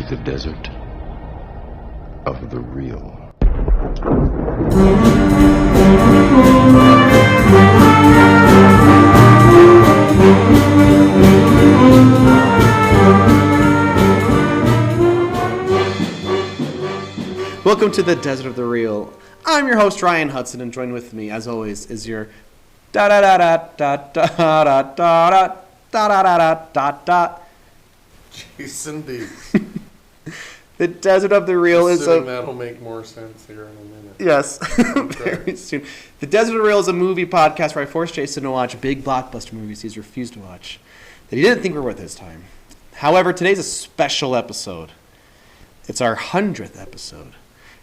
the desert of the real. Welcome to the Desert of the Real. I'm your host, Ryan Hudson, and joined with me, as always, is your Jason D. The Desert of the Real is a... That'll make more sense here in a minute. Yes, very soon. The Desert of the Real is a movie podcast where I force Jason to watch big blockbuster movies he's refused to watch that he didn't think were worth his time. However, today's a special episode. It's our 100th episode.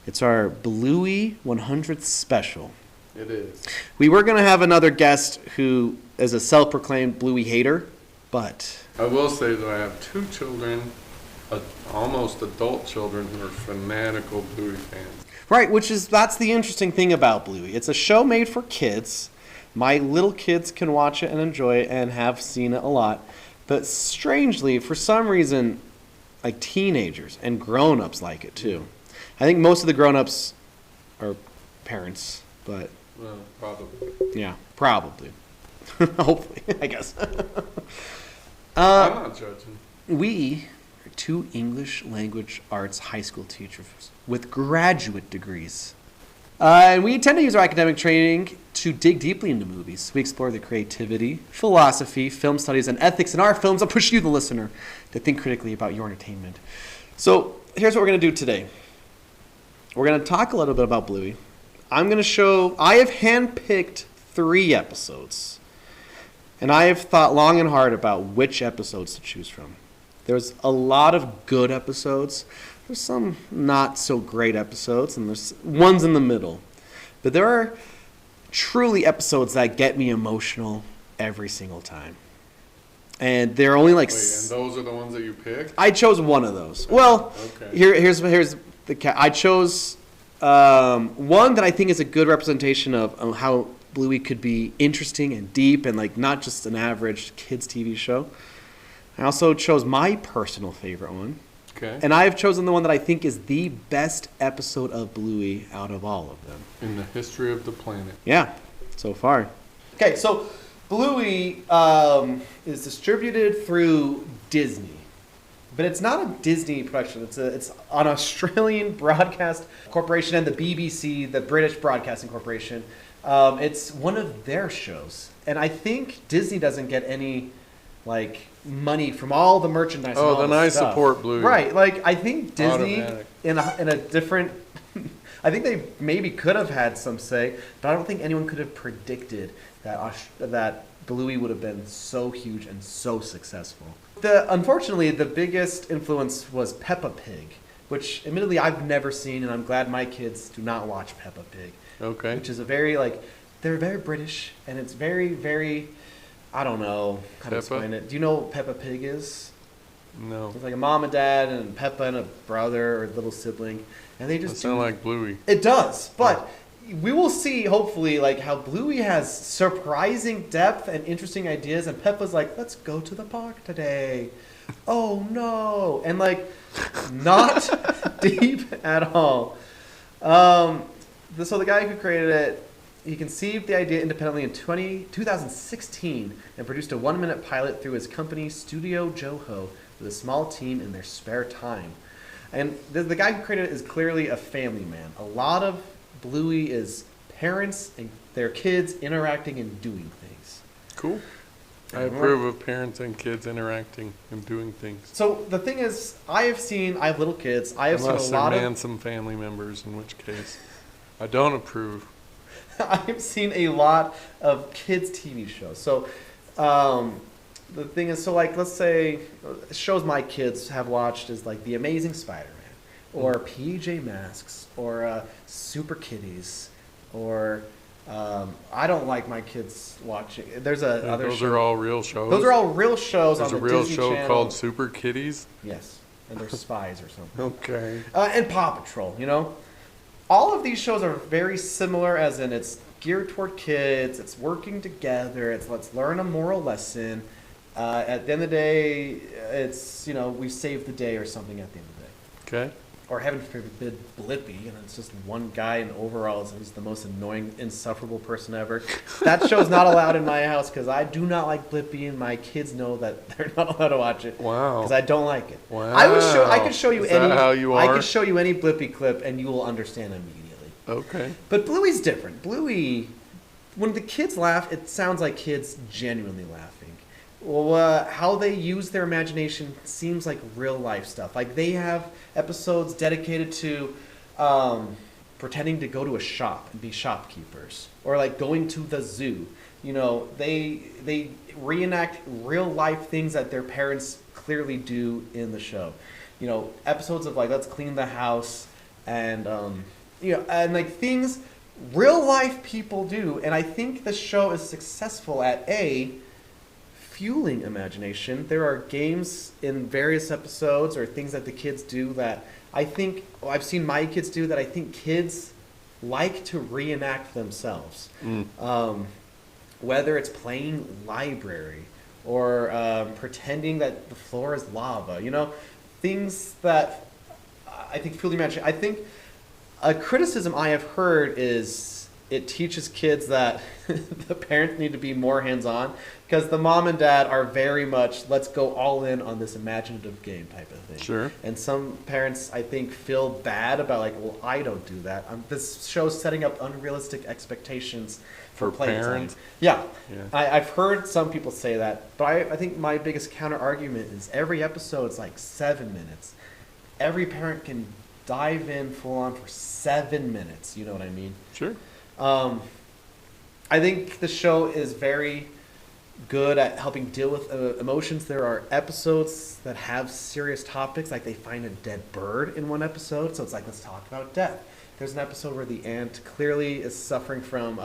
It's our Bluey 100th special. It is. We were going to have another guest who is a self-proclaimed Bluey hater, but... I will say that I have two children, almost adult children, who are fanatical Bluey fans. Right, that's the interesting thing about Bluey. It's a show made for kids. My little kids can watch it and enjoy it and have seen it a lot. But strangely, for some reason, like teenagers and grown-ups like it too. I think most of the grown-ups are parents, but... Well, probably. Yeah, probably. Hopefully, I guess. I'm not judging. We are two English language arts high school teachers with graduate degrees. And we tend to use our academic training to dig deeply into movies. We explore the creativity, philosophy, film studies, and ethics in our films and push you, the listener, to think critically about your entertainment. So here's what we're going to do today. We're going to talk a little bit about Bluey. I have handpicked 3 episodes. And I have thought long and hard about which episodes to choose from. There's a lot of good episodes. There's some not so great episodes, and there's ones in the middle. But there are truly episodes that get me emotional every single time. And they're only like... Wait, and those are the ones that you picked? I chose one of those. Well, okay. here's I chose one that I think is a good representation of how Bluey could be interesting and deep and like not just an average kids TV show. I also chose my personal favorite one. Okay. And I have chosen the one that I think is the best episode of Bluey out of all of them. In the history of the planet. Yeah, so far. Okay, so Bluey is distributed through Disney. But it's not a Disney production. It's an Australian broadcast corporation and the BBC, the British Broadcasting Corporation. It's one of their shows. And I think Disney doesn't get any money from all the merchandise. Oh, then I support Bluey. Right. I think Disney Automatic. in a different... I think they maybe could have had some say, but I don't think anyone could have predicted that Bluey would have been so huge and so successful. Unfortunately, the biggest influence was Peppa Pig, which admittedly I've never seen, and I'm glad my kids do not watch Peppa Pig. Okay. Which is a very, they're very British, and it's very, very, I don't know how to explain it. Do you know what Peppa Pig is? No. It's like a mom and dad and Peppa and a brother or little sibling, and they just sound like Bluey. It does, but we will see, hopefully, how Bluey has surprising depth and interesting ideas, and Peppa's like, let's go to the park today. Oh, no. And, not deep at all. So the guy who created it, he conceived the idea independently in 2016 and produced a 1-minute pilot through his company, Studio Joho, with a small team in their spare time. And the guy who created it is clearly a family man. A lot of Bluey is parents and their kids interacting and doing things. Cool. I approve of parents and kids interacting and doing things. So the thing is, I have little kids. I have Unless seen a lot they're some family members, in which case I don't approve. I have seen a lot of kids TV shows. So the thing is, let's say shows my kids have watched is The Amazing Spider-Man, or PJ Masks, or Super Kitties, or I don't like my kids watching. There's other. Those are all real shows. Those are all real shows There's on the Disney Disney Channel. There's a real show called Super Kitties. Yes, and they're spies or something. Okay. And Paw Patrol. All of these shows are very similar, as in it's geared toward kids. It's working together. It's let's learn a moral lesson. At the end of the day, it's we save the day or something. At the end of the day. Okay. Or heaven forbid, Blippi, and it's just one guy in overalls who's the most annoying, insufferable person ever. That show's not allowed in my house because I do not like Blippi, and my kids know that they're not allowed to watch it. Wow. Because I don't like it. Wow. I could show you Is any. that how you I are? could show you any Blippi clip, and you will understand immediately. Okay. But Bluey's different. Bluey, when the kids laugh, it sounds like kids genuinely laughing. Well, how they use their imagination seems like real life stuff. Like they have episodes dedicated to pretending to go to a shop and be shopkeepers, or like going to the zoo. You know, they reenact real life things that their parents clearly do in the show. You know, episodes of like let's clean the house and and like things real life people do. And I think the show is successful at fueling imagination. There are games in various episodes or things that the kids do that I think I've seen my kids do that I think kids like to reenact themselves. Whether it's playing library or pretending that the floor is lava, you know, things that I think fuel the imagination. I think a criticism I have heard is it teaches kids that the parents need to be more hands-on because the mom and dad are very much let's go all in on this imaginative game type of thing. Sure. And some parents, I think, feel bad about like, well, I don't do that. This show's setting up unrealistic expectations for playtime. Parents? Yeah. Yeah. I've heard some people say that, but I think my biggest counter argument is every episode's like 7 minutes. Every parent can dive in full on for 7 minutes. You know what I mean? Sure. I think the show is very good at helping deal with emotions. There are episodes that have serious topics, like they find a dead bird in one episode, so it's like, let's talk about death. There's an episode where the ant clearly is suffering from,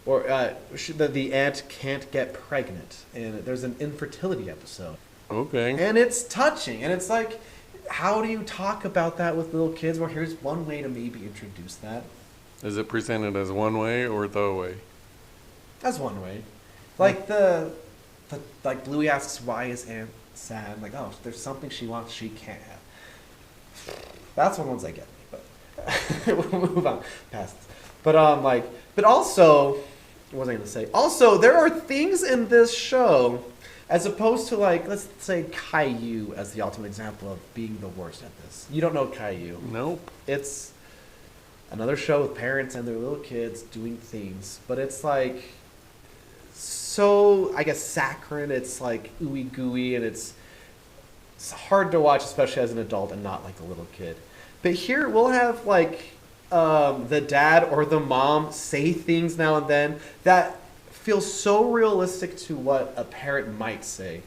the ant can't get pregnant, and there's an infertility episode. Okay. And it's touching, and it's like, how do you talk about that with little kids? Well, here's one way to maybe introduce that. Is it presented as one way or the way? That's one way. Like like Bluey asks, why is Aunt sad? Like, oh, there's something she wants she can't have. That's one of the ones that get me, but we'll move on past this. But also, what was I gonna say? Also, there are things in this show, as opposed to like, let's say Caillou as the ultimate example of being the worst at this. You don't know Caillou. Nope. It's another show with parents and their little kids doing things, but it's like so, I guess, saccharine. It's like ooey gooey, and it's hard to watch, especially as an adult and not like a little kid. But here we'll have like the dad or the mom say things now and then that feel so realistic to what a parent might say.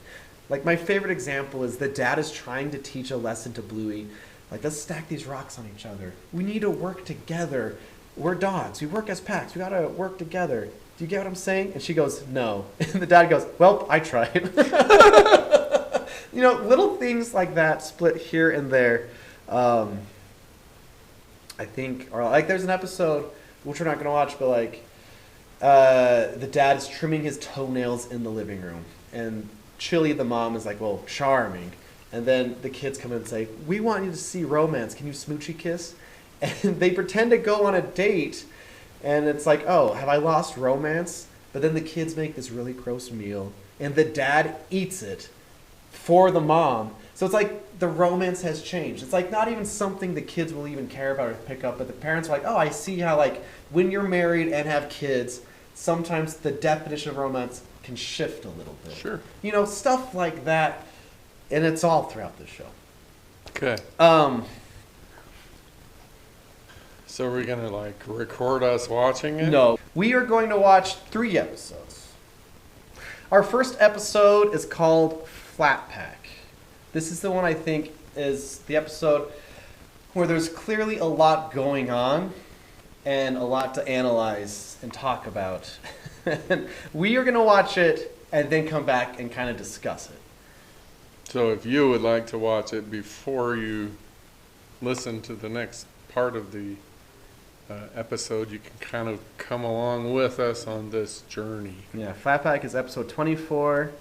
Like my favorite example is the dad is trying to teach a lesson to Bluey. Like, let's stack these rocks on each other. We need to work together. We're dogs. We work as packs. We gotta work together. Do you get what I'm saying? And she goes, no. And the dad goes, well, I tried. You know, little things like that split here and there, I think, or like there's an episode, which we're not gonna watch, but like, the dad is trimming his toenails in the living room. And Chili, the mom, is like, well, charming. And then the kids come in and say, we want you to see romance. Can you smoochy kiss? And they pretend to go on a date. And it's like, oh, have I lost romance? But then the kids make this really gross meal. And the dad eats it for the mom. So it's like the romance has changed. It's like not even something the kids will even care about or pick up. But the parents are like, oh, I see how like when you're married and have kids, sometimes the definition of romance can shift a little bit. Sure. You know, stuff like that. And it's all throughout the show. Okay. So we're gonna like record us watching it? No. We are going to watch 3 episodes. Our first episode is called Flat Pack. This is the one I think is the episode where there's clearly a lot going on and a lot to analyze and talk about. We are going to watch it and then come back and kind of discuss it. So if you would like to watch it before you listen to the next part of the episode, you can kind of come along with us on this journey. Yeah, Flat Pack is episode 24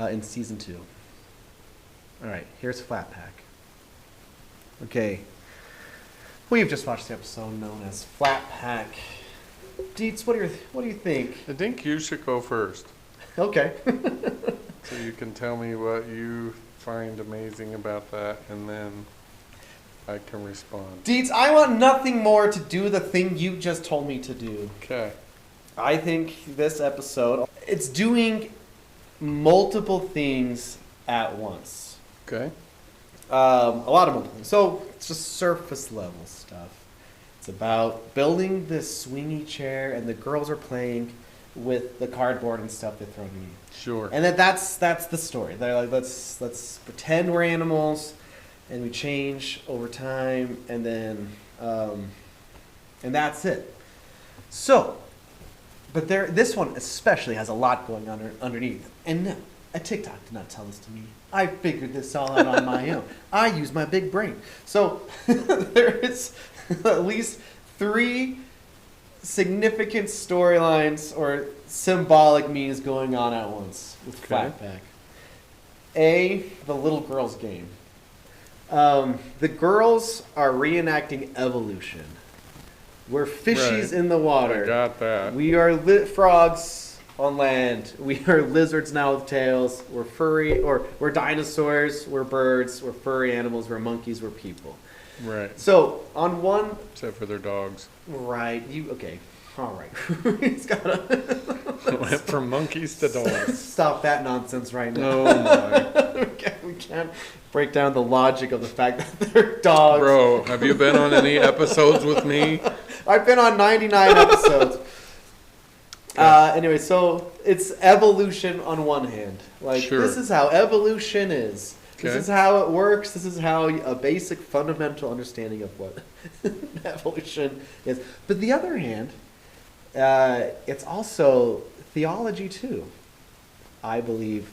in season 2. All right, here's Flat Pack. Okay. We've just watched the episode known as Flat Pack. Deets, what do you think? I think you should go first. Okay. So you can tell me what you find amazing about that, and then I can respond. Deets, I want nothing more to do the thing you just told me to do. Okay. I think this episode, it's doing multiple things at once. Okay. A lot of multiple things. So it's just surface level stuff. It's about building this swingy chair, and the girls are playing with the cardboard and stuff they throw at me. Sure. And that's the story. They're like, let's pretend we're animals, and we change over time, and then and that's it. So, but this one especially has a lot going on underneath. And no, a TikTok did not tell this to me. I figured this all out on my own. I use my big brain. So there is at least 3 significant storylines or symbolic meanings going on at once with Flatback. A, the little girls' game. The girls are reenacting evolution. We're fishies in the water. I got that. We are frogs on land. We are lizards now with tails. We're furry, or we're dinosaurs. We're birds. We're furry animals. We're monkeys. We're people. Right. So on one, except for their dogs. right? Okay. All right. He's gotta Went from monkeys to dogs. stop that nonsense right now. Oh my. We can't break down the logic of the fact that they're dogs. Bro, have you been on any episodes with me? I've been on 99 episodes. Anyway, so it's evolution on one hand. Like, Sure. This is how evolution is. This Okay. is how it works. This is how a basic fundamental understanding of what evolution is. But the other hand, it's also theology too. I believe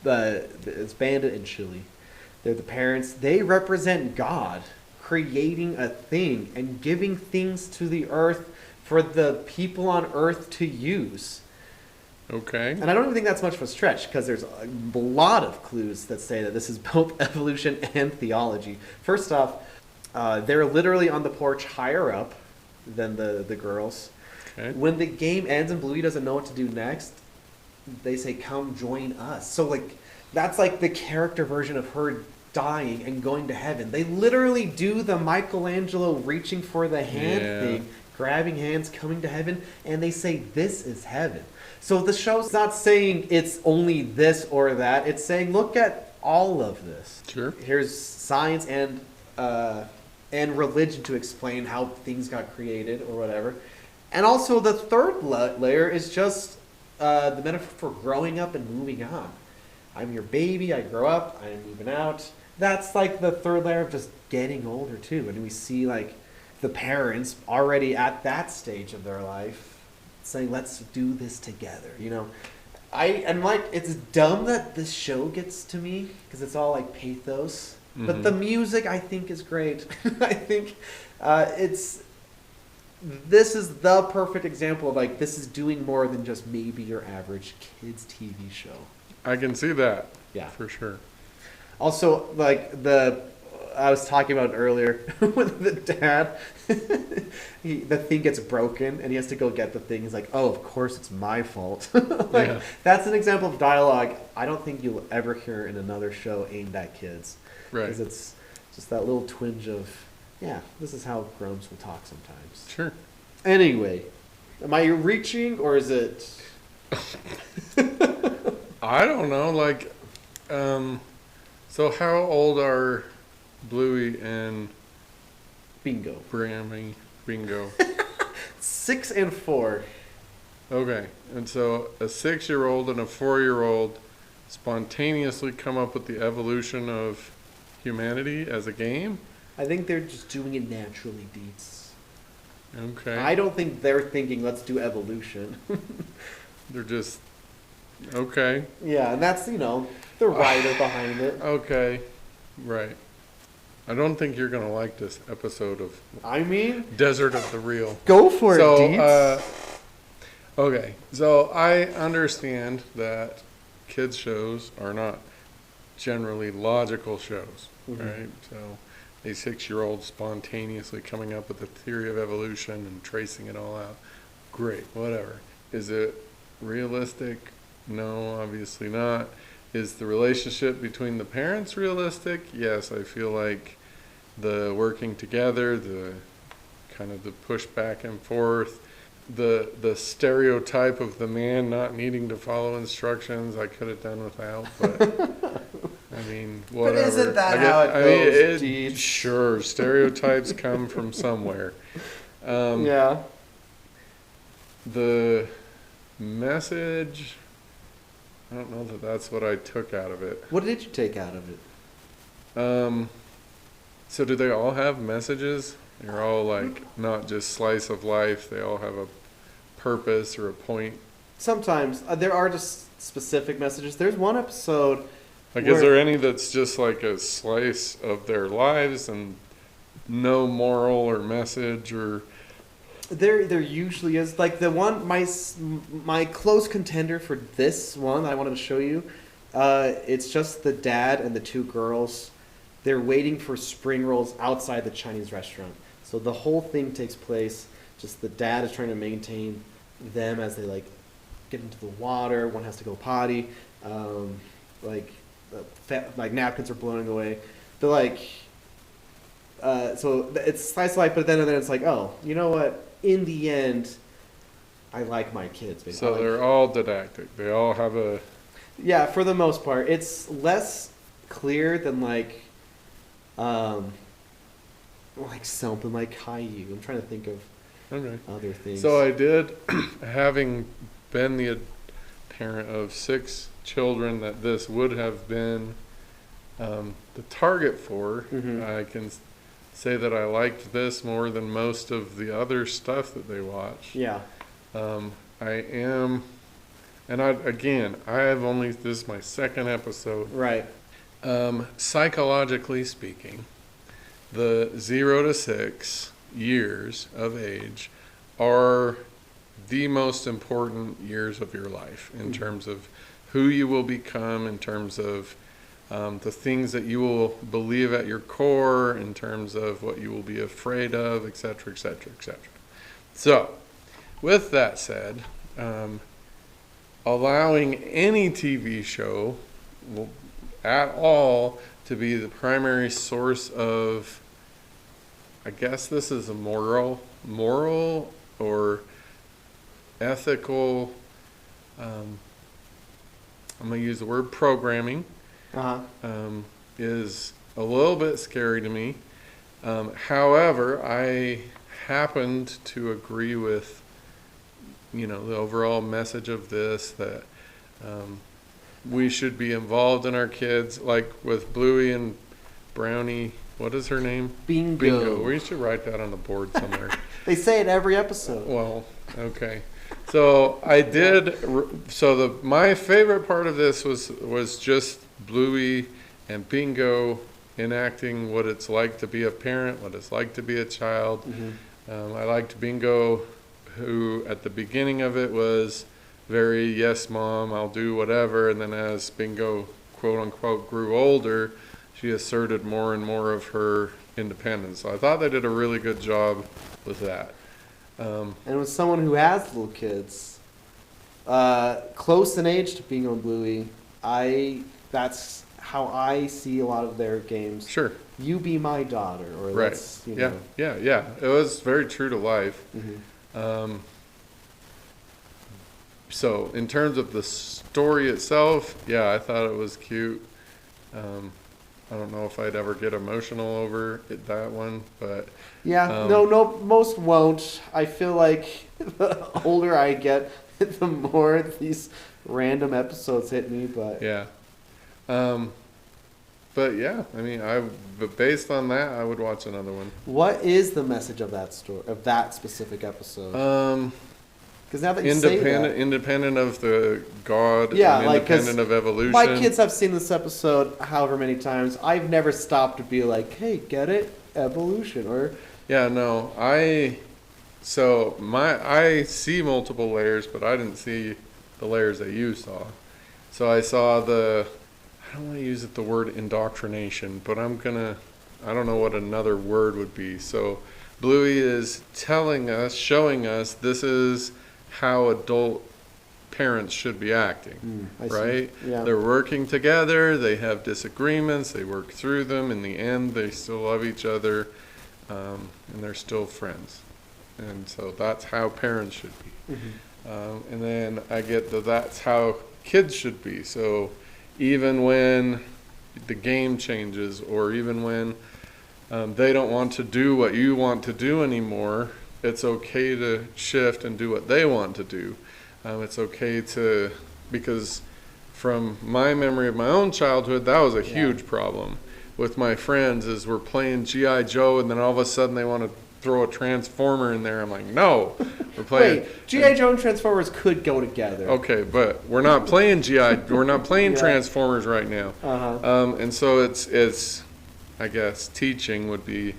it's Bandit and Chili. They're the parents. They represent God creating a thing and giving things to the earth for the people on earth to use. Okay. And I don't even think that's much of a stretch, because there's a lot of clues that say that this is both evolution and theology. First off, they're literally on the porch higher up than the girls. Okay. When the game ends and Bluey doesn't know what to do next, they say, "Come join us." So like that's like the character version of her dying and going to heaven. They literally do the Michelangelo reaching for the hand thing, grabbing hands, coming to heaven, and they say this is heaven. So the show's not saying it's only this or that. It's saying, look at all of this. Sure. Here's science and religion to explain how things got created or whatever. And also the third layer is just the metaphor for growing up and moving on. I'm your baby, I grow up, I'm moving out. That's like the third layer of just getting older too. And we see like the parents already at that stage of their life saying, let's do this together, you know. It's dumb that this show gets to me because it's all like pathos, but the music I think is great. I think this is the perfect example of like this is doing more than just maybe your average kids TV show. I can see that. Yeah, for sure. Also, like I was talking about earlier with the dad, the thing gets broken and he has to go get the thing. He's like, "Oh, of course it's my fault." That's an example of dialogue I don't think you'll ever hear in another show aimed at kids. Right. Because it's just that little twinge of, yeah, this is how grown-ups will talk sometimes. Sure. Anyway, am I reaching or is it? I don't know. Like, so how old are Bluey and Bingo. Brammy? Bingo. 6 and 4. Okay. And so a 6-year-old and a 4-year-old spontaneously come up with the evolution of humanity as a game? I think they're just doing it naturally, Deets. Okay. I don't think they're thinking, let's do evolution. They're just... Okay. Yeah, and that's, the writer behind it. Okay. Right. I don't think you're going to like this episode of Desert of the Real. Go for it, Deets. Okay. So I understand that kids shows are not generally logical shows, right? So a 6-year-old spontaneously coming up with a theory of evolution and tracing it all out. Great, whatever. Is it realistic? No, obviously not. Is the relationship between the parents realistic? Yes, I feel like the working together, the kind of the push back and forth, the stereotype of the man not needing to follow instructions, I could have done without, but I mean, whatever. But isn't that how it goes, Deej? Sure, stereotypes come from somewhere. Yeah. The message, I don't know that that's what I took out of it. What did you take out of it? So do they all have messages? They're all like not just slice of life. They all have a purpose or a point. Sometimes. There are just specific messages. There's one episode. Like, is there any that's just like a slice of their lives and no moral or message or... There usually is. Like the one, my close contender for this one I wanted to show you, it's just the dad and the two girls. They're waiting for spring rolls outside the Chinese restaurant. So the whole thing takes place, just the dad is trying to maintain them as they like get into the water. One has to go potty. Like napkins are blowing away. They're like, so it's slice of life, but then it's like, oh, you know what? In the end, I like my kids. Basically. So they're all didactic. They all have a... Yeah, for the most part. It's less clear than like something like Caillou. I'm trying to think of other things. So I did, having been the parent of 6 children that this would have been the target for, I can say that I liked this more than most of the other stuff that they watch. Yeah. I am, and I have only, this is my 2nd episode. Right. Psychologically speaking, the 0 to 6 years of age are the most important years of your life in terms of who you will become, in terms of the things that you will believe at your core, in terms of what you will be afraid of, etc., etc., etc. So, with that said, allowing any TV show at all to be the primary source of, I guess this is a moral or ethical, I'm going to use the word programming, is a little bit scary to me. However, I happened to agree with, the overall message of this, that we should be involved in our kids, like with Bluey and Brownie. What is her name? Bingo. We should write that on the board somewhere. They say it every episode. Well, okay. So I did. So my favorite part of this was just Bluey and Bingo enacting what it's like to be a parent, what it's like to be a child. I liked Bingo, who at the beginning of it was very, yes, Mom, I'll do whatever. And then as Bingo, quote unquote, grew older, she asserted more and more of her independence. So I thought they did a really good job with that. And with someone who has little kids, close in age to Bingo and Bluey, that's how I see a lot of their games. Sure. You be my daughter, or right. let's, Yeah. It was very true to life. So in terms of the story itself, yeah, I thought it was cute. I don't know if I'd ever get emotional over that one, but yeah, no, most won't. I feel like the older I get, the more these random episodes hit me. But yeah, but yeah, I mean, but based on that, I would watch another one. What is the message of that story, of that specific episode? Because now that you say that, independent of the God, yeah, and independent of evolution. My kids have seen this episode however many times. I've never stopped to be like, "Hey, get it? Evolution?" Or yeah, no, I see multiple layers, but I didn't see the layers that you saw. So I saw I don't want to use the word indoctrination, but I'm gonna I don't know what another word would be. So Bluey is telling us, showing us, this is how adult parents should be acting, right? Yeah. They're working together, they have disagreements, they work through them. In the end, they still love each other, and they're still friends. And so that's how parents should be. And then I get that's how kids should be. So even when the game changes, or even when they don't want to do what you want to do anymore, it's okay to shift and do what they want to do. It's okay to, because from my memory of my own childhood, that was a huge problem with my friends, is we're playing G.I. Joe and then all of a sudden they want to throw a Transformer in there. I'm like, no, we're playing. Wait, G.I. Joe and Transformers could go together. Okay, but we're not playing we're not playing Transformers right now. And so it's, I guess, teaching would be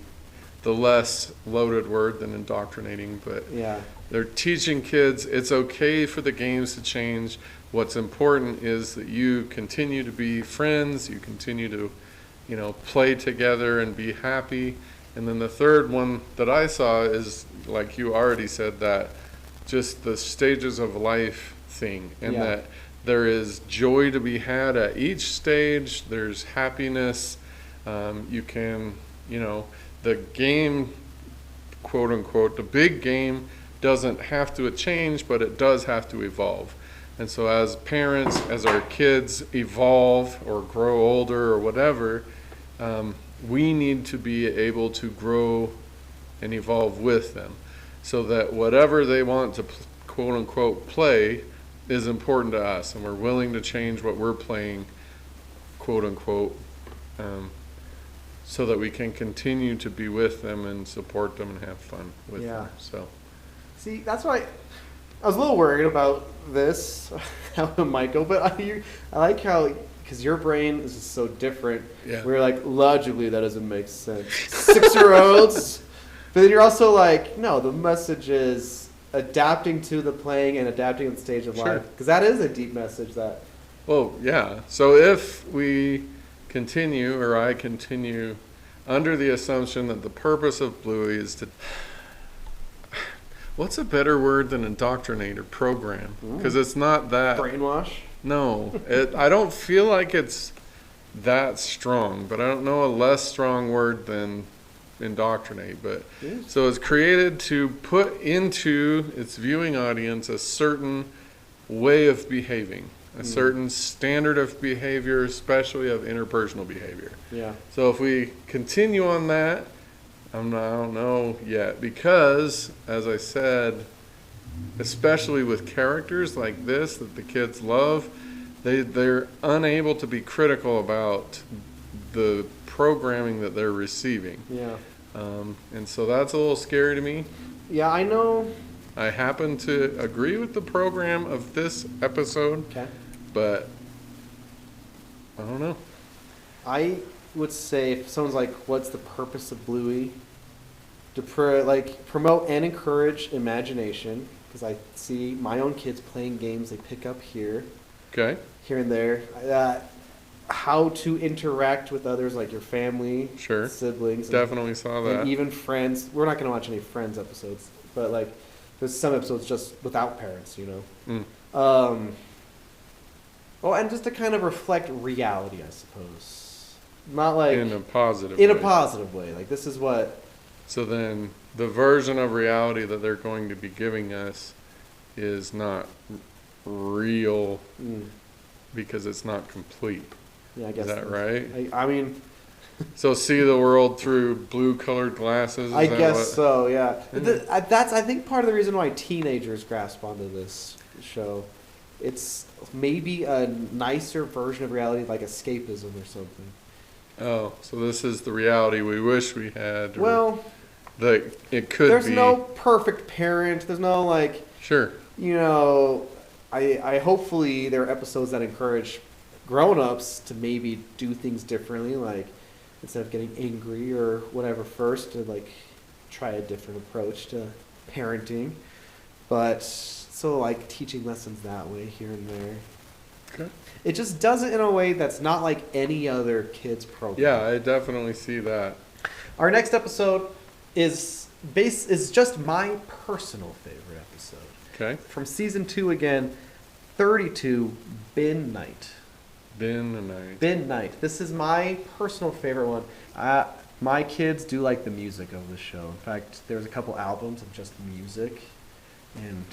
the less loaded word than indoctrinating, but they're teaching kids it's okay for the games to change. What's important is that you continue to be friends, you continue to, play together and be happy. And then the third one that I saw is, like you already said, that just the stages of life thing, and that there is joy to be had at each stage. There's happiness. You can, the game, quote unquote, the big game doesn't have to change, but it does have to evolve. And so as parents, as our kids evolve or grow older or whatever, we need to be able to grow and evolve with them, so that whatever they want to quote unquote play is important to us, and we're willing to change what we're playing, quote unquote, so that we can continue to be with them and support them and have fun with them. So, see, that's why I was a little worried about this, how it might go, but I like how, because your brain is just so different. We're like, logically, that doesn't make sense. 6-year-olds. But then you're also like, no, the message is adapting to the playing and adapting to the stage of life. Because that is a deep message that... Well, yeah. So if we continue, or I continue, under the assumption that the purpose of Bluey is to... What's a better word than indoctrinate or program? Because it's not that... Brainwash? No, I don't feel like it's that strong, but I don't know a less strong word than indoctrinate. But so it's created to put into its viewing audience a certain way of behaving, a certain standard of behavior, especially of interpersonal behavior. So if we continue on that, I don't know yet, because as I said, especially with characters like this that the kids love, they're unable to be critical about the programming that they're receiving. And so that's a little scary to me. I know. I happen to agree with the program of this episode, but I don't know. I would say, if someone's like, what's the purpose of Bluey? To promote and encourage imagination, because I see my own kids playing games they pick up here and there. How to interact with others, like your family, siblings. Definitely saw that. And even friends. We're not going to watch any Friends episodes, but like there's some episodes just without parents, and just to kind of reflect reality, I suppose. Not like in a positive a positive way. Like, this is what... So then the version of reality that they're going to be giving us is not real because it's not complete. I guess. Is that right? I mean... So see the world through blue-colored glasses? I guess so, yeah. That's, I think, part of the reason why teenagers grasp onto this show. It's maybe a nicer version of reality, like escapism or something. Oh, so this is the reality we wish we had. Well, that it could be. There's no perfect parent. There's no, like... Sure. I hopefully there are episodes that encourage grown-ups to maybe do things differently, like instead of getting angry or whatever first, to like try a different approach to parenting. But so like teaching lessons that way here and there. Okay. It just does it in a way that's not like any other kids program. Yeah, I definitely see that. Our next episode is just my personal favorite episode. Okay. From season 2 again, 32, Bin Night. Bin Night. Bin Night. This is my personal favorite one. My kids do like the music of the show. In fact, there's a couple albums of just music, and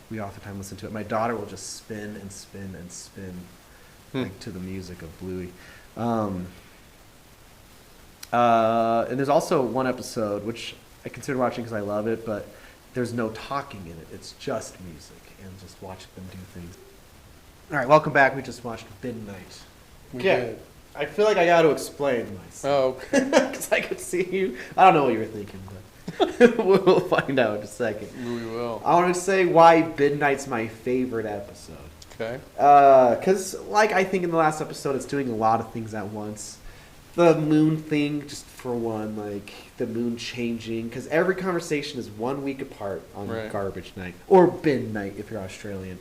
we oftentimes listen to it. My daughter will just spin and spin and spin like to the music of Bluey. And there's also one episode, which I consider watching because I love it, but there's no talking in it. It's just music and just watching them do things. All right, welcome back. We just watched Bin Night. We did. I feel like I got to explain myself. Oh, okay. Because I could see you. I don't know what you were thinking, but we'll find out in a second. We will. I want to say why Bin Night's my favorite episode. Okay. Because, like I think in the last episode, it's doing a lot of things at once. The moon thing, just for one, like the moon changing. Because every conversation is 1 week apart on Garbage Night. Or Bin Night if you're Australian.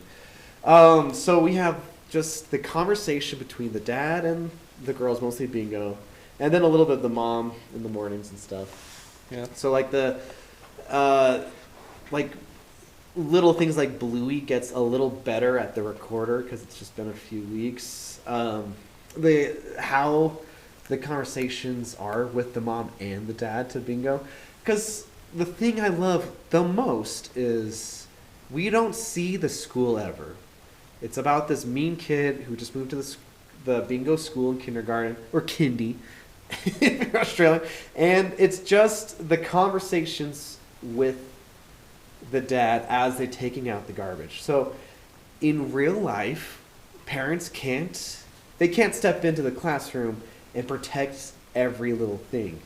So we have just the conversation between the dad and the girls, mostly Bingo, and then a little bit of the mom in the mornings and stuff. Yeah. So like the like little things like Bluey gets a little better at the recorder because it's just been a few weeks. How the conversations are with the mom and the dad to Bingo, because the thing I love the most is we don't see the school ever. It's about this mean kid who just moved to the Bingo school in kindergarten, or kindy, if you're Australian. And it's just the conversations with the dad as they're taking out the garbage. So in real life, parents can't step into the classroom and protect every little thing.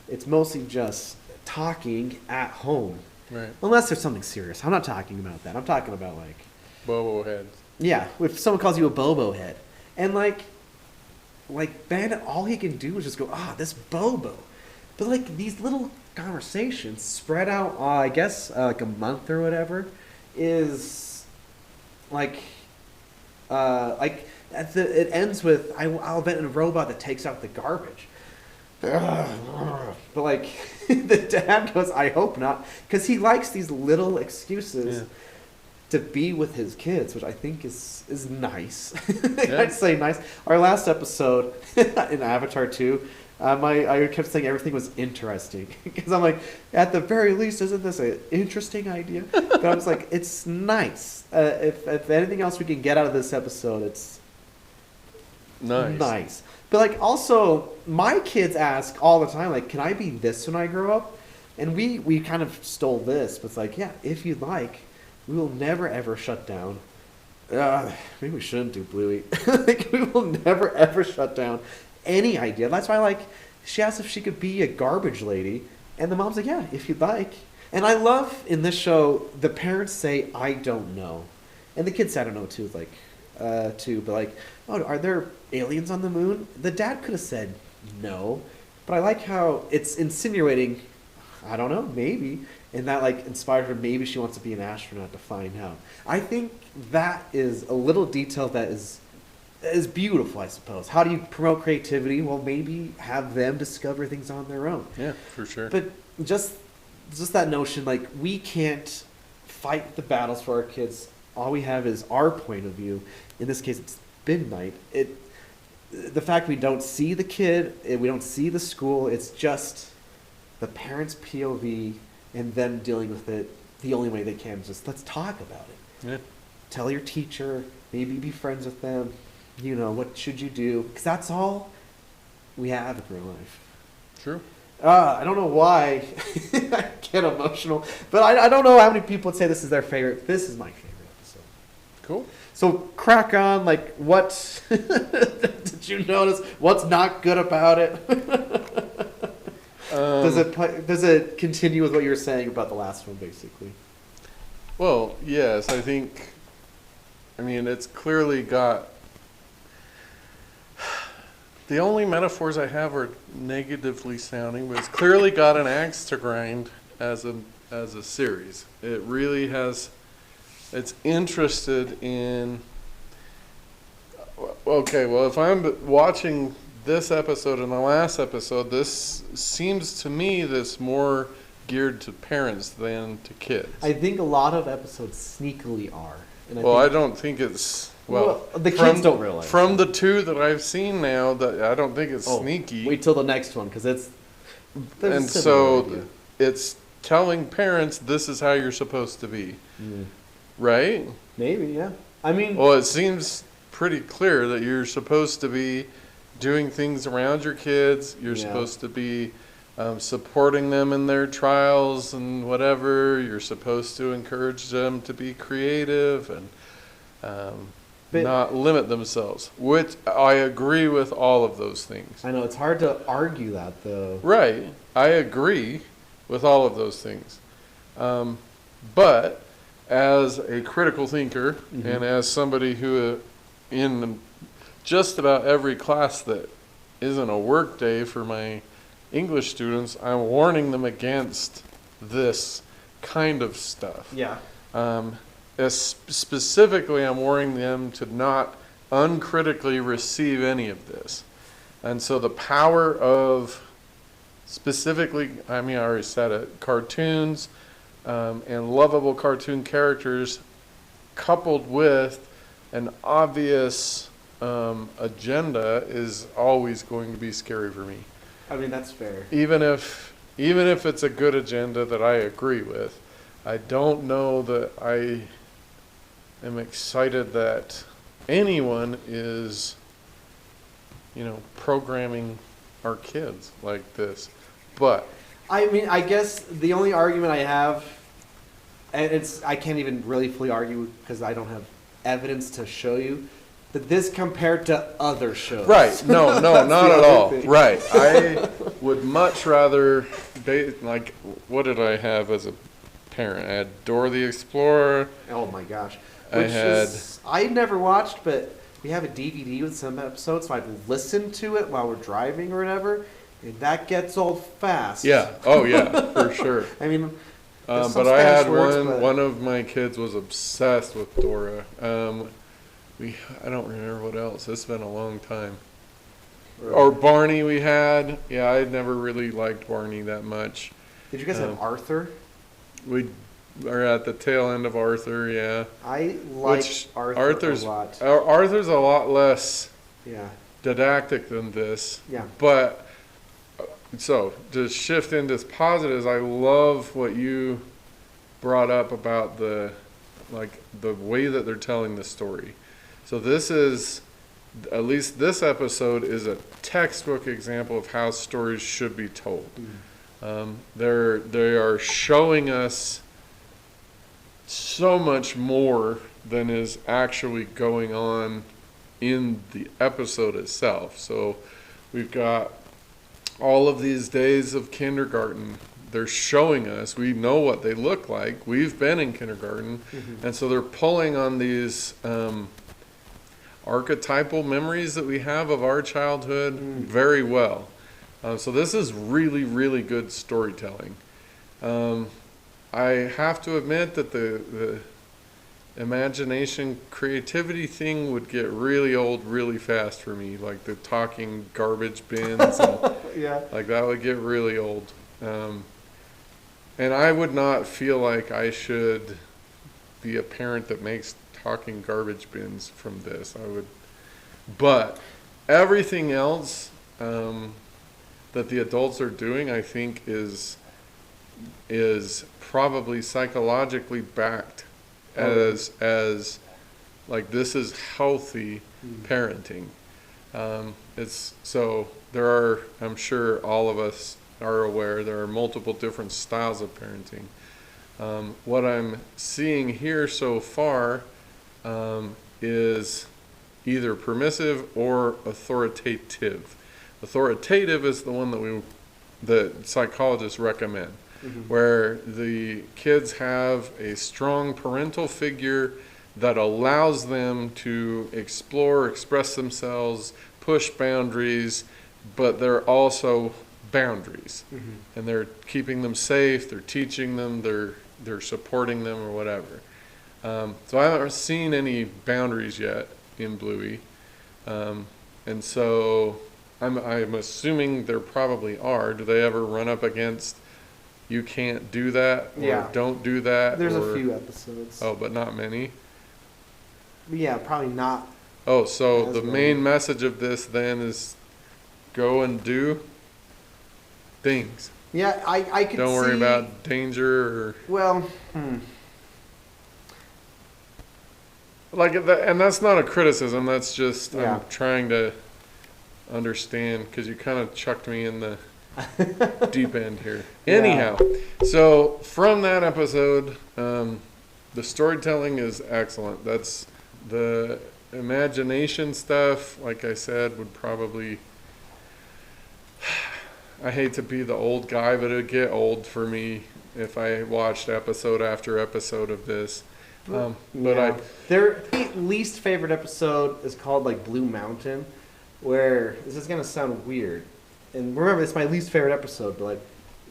It's mostly just talking at home. Right. Unless there's something serious. I'm not talking about that. I'm talking about like... Bobo heads. Yeah, if someone calls you a Bobo head. And like Bandit, all he can do is just go, this Bobo. But like these little conversations spread out, I guess, like a month or whatever, is like it ends with, I'll invent a robot that takes out the garbage. But like the dad goes, I hope not, because he likes these little excuses to be with his kids, which I think is nice. I'd say nice. Our last episode in Avatar 2, I kept saying everything was interesting because I'm like, at the very least, isn't this an interesting idea? But I was like, it's nice. If anything else we can get out of this episode, it's nice. But like also, my kids ask all the time, like, can I be this when I grow up? And we kind of stole this, but it's like, yeah, if you'd like. We will never ever shut down. Maybe we shouldn't do Bluey. Like, we will never ever shut down any idea. That's why, like, she asked if she could be a garbage lady, and the mom's like, yeah, if you'd like. And I love in this show the parents say, I don't know, and the kids say, I don't know too, like, too. But like, oh, are there aliens on the moon? The dad could have said no, but I like how it's insinuating, I don't know, maybe. And that like inspired her. Maybe she wants to be an astronaut to find out. I think that is a little detail that is beautiful, I suppose. How do you promote creativity? Well, maybe have them discover things on their own. Yeah, for sure. But just that notion, like, we can't fight the battles for our kids. All we have is our point of view. In this case, it's Bin Night. The fact we don't see the kid, we don't see the school. It's just the parents' POV. And them dealing with it the only way they can is just, let's talk about it. Yeah. Tell your teacher, maybe be friends with them. You know, what should you do? Because that's all we have in real life. True. I don't know why I get emotional, but I don't know how many people would say this is their favorite. This is my favorite episode. Cool. So crack on, like, what did you notice? What's not good about it? Does it continue with what you were saying about the last one, basically? Well, yes, I mean, it's clearly got... The only metaphors I have are negatively sounding, but it's clearly got an axe to grind as a series. It really has... It's interested in... Okay, well, if I'm watching this episode and the last episode, this seems to me this more geared to parents than to kids. I think a lot of episodes sneakily are. And I don't think it's the kids don't realize from the two that I've seen now. That I don't think it's sneaky. Wait till the next one because it's. And so it's telling parents this is how you're supposed to be, right? Maybe, yeah. I mean, well, it seems pretty clear that you're supposed to be doing things around your kids. You're supposed to be supporting them in their trials and whatever. You're supposed to encourage them to be creative and not limit themselves, which I agree with all of those things. I know, it's hard to argue that, though. Right. I agree with all of those things. But as a critical thinker and as somebody who in just about every class that isn't a work day for my English students, I'm warning them against this kind of stuff. Yeah. Specifically, I'm warning them to not uncritically receive any of this. And so the power of specifically, I already said it, cartoons and lovable cartoon characters coupled with an obvious agenda is always going to be scary for me. I mean, that's fair. Even if it's a good agenda that I agree with, I don't know that I am excited that anyone is, programming our kids like this. But I mean, I guess the only argument I have, and I can't even really fully argue because I don't have evidence to show you, that this compared to other shows. Right. No, not at all. Thing. Right. I would much rather, what did I have as a parent? I had Dora the Explorer. Oh my gosh. I never watched, but we have a DVD with some episodes, so I'd listen to it while we're driving or whatever, and that gets old fast. Yeah. Oh yeah, for sure. I mean, but I had one of my kids was obsessed with Dora. I don't remember what else. It's been a long time. Really? Or Barney we had. Yeah, I never really liked Barney that much. Did you guys have Arthur? We are at the tail end of Arthur, yeah. I liked Arthur's a lot. Arthur's a lot less Yeah. didactic than this. Yeah. But, so, to shift into positives, I love what you brought up about the way that they're telling the story. So this is, at least this episode is a textbook example of how stories should be told. They are showing us so much more than is actually going on in the episode itself. So we've got all of these days of kindergarten. They're showing us, we know what they look like. We've been in kindergarten. And so they're pulling on these archetypal memories that we have of our childhood very well. So this is really, really good storytelling. I have to admit that the imagination, creativity thing would get really old really fast for me, like the talking garbage bins. And Yeah. Like that would get really old. And I would not feel like I should be a parent that makes talking garbage bins from this. But everything else that the adults are doing, I think, is probably psychologically backed as like this is healthy parenting. It's so there are, I'm sure all of us are aware, there are multiple different styles of parenting. What I'm seeing here so far is either permissive or authoritative. Authoritative is the one that psychologists recommend, where the kids have a strong parental figure that allows them to explore, express themselves, push boundaries, but they're also boundaries. And they're keeping them safe, they're teaching them, they're supporting them or whatever. So I haven't seen any boundaries yet in Bluey. And so I'm assuming there probably are. Do they ever run up against you can't do that or Yeah. don't do that? There's or, a few episodes. Oh, but not many. Yeah, probably not. Oh, so As the many. main message of this then is go and do things. Yeah, I could Don't worry see- about danger or Well, like that, and that's not a criticism. That's just Yeah. I'm trying to understand because you kind of chucked me in the deep end here. Yeah. Anyhow, so from that episode, the storytelling is excellent. That's the imagination stuff. Like I said, would probably. I hate to be the old guy, but it'd get old for me if I watched episode after episode of this. But yeah. Their least favorite episode is called like Blue Mountain, where this is gonna sound weird, and remember it's my least favorite episode. But like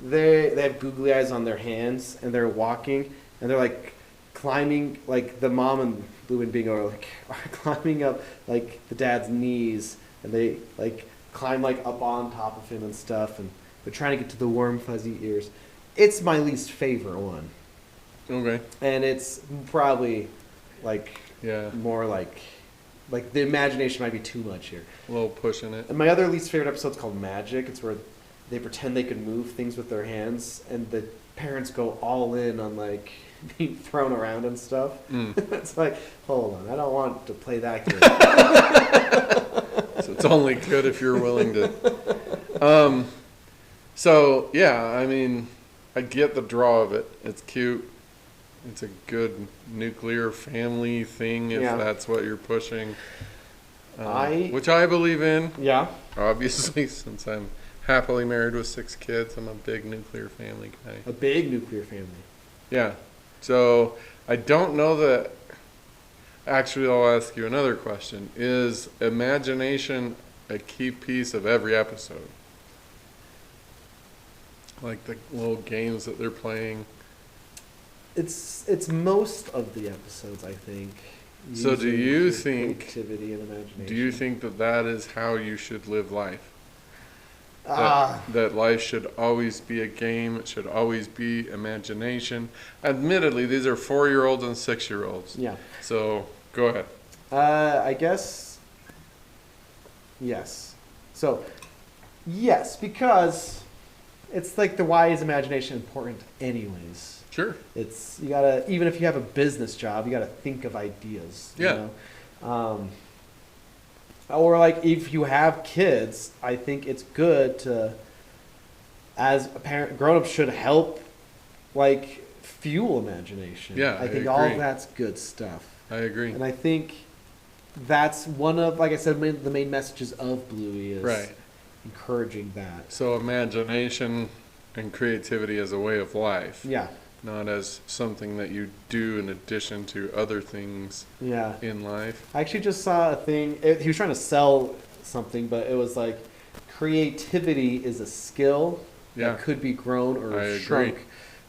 they have googly eyes on their hands and they're walking and they're like climbing, like the mom and Blue and Bingo are climbing up like the dad's knees, and they like climb like up on top of him and stuff, and they're trying to get to the warm fuzzy ears. It's my least favorite one. Okay. And it's probably like Yeah. more like the imagination might be too much here. A little pushing it. And my other least favorite episode is called Magic. It's where they pretend they can move things with their hands, and the parents go all in on like being thrown around and stuff. It's like, hold on, I don't want to play that game. So it's only good if you're willing to. So yeah, I mean, I get the draw of it. It's cute. It's a good nuclear family thing if Yeah. that's what you're pushing. Which I believe in, Yeah. obviously, since I'm happily married with 6 kids. I'm a big nuclear family guy. A big nuclear family. Yeah. So I don't know that. Actually, I'll ask you another question. Is imagination a key piece of every episode? Like the little games that they're playing. It's most of the episodes, I think. So do using you think? creativity and imagination? Do you think that that is how you should live life? Ah, That life should always be a game. It should always be imagination. Admittedly, these are 4-year-olds and 6-year-olds. yeah. So go ahead. I guess. Yes. So, yes, because it's like the why is imagination important, anyways. Sure. It's you gotta, even if you have a business job, you gotta think of ideas. Yeah. You know? Or like if you have kids, I think it's good to, as a parent, grown-ups should help, like fuel imagination. Yeah, I think I all agree. of that's good stuff. I agree. And I think that's one of, like I said, the main messages of Bluey is Right. encouraging that. So imagination and creativity as a way of life, Yeah, not as something that you do in addition to other things yeah. in life. I actually just saw a thing. He was trying to sell something, but it was like creativity is a skill Yeah. that could be grown or I agree. shrunk.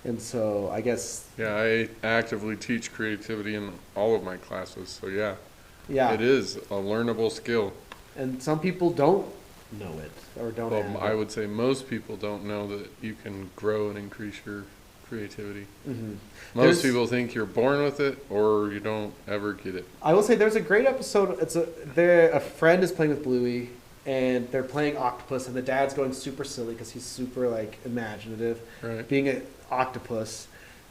And so I guess, Yeah, I actively teach creativity in all of my classes. So yeah, yeah. it is a learnable skill. And some people don't know it or don't Well, have I it. would say most people don't know that you can grow and increase your creativity. Mhm. Most There's- people think you're born with it or you don't ever get it. I will say there's a great episode. A friend is playing with Bluey, and they're playing octopus, and the dad's going super silly because he's super like imaginative, Right. being an octopus.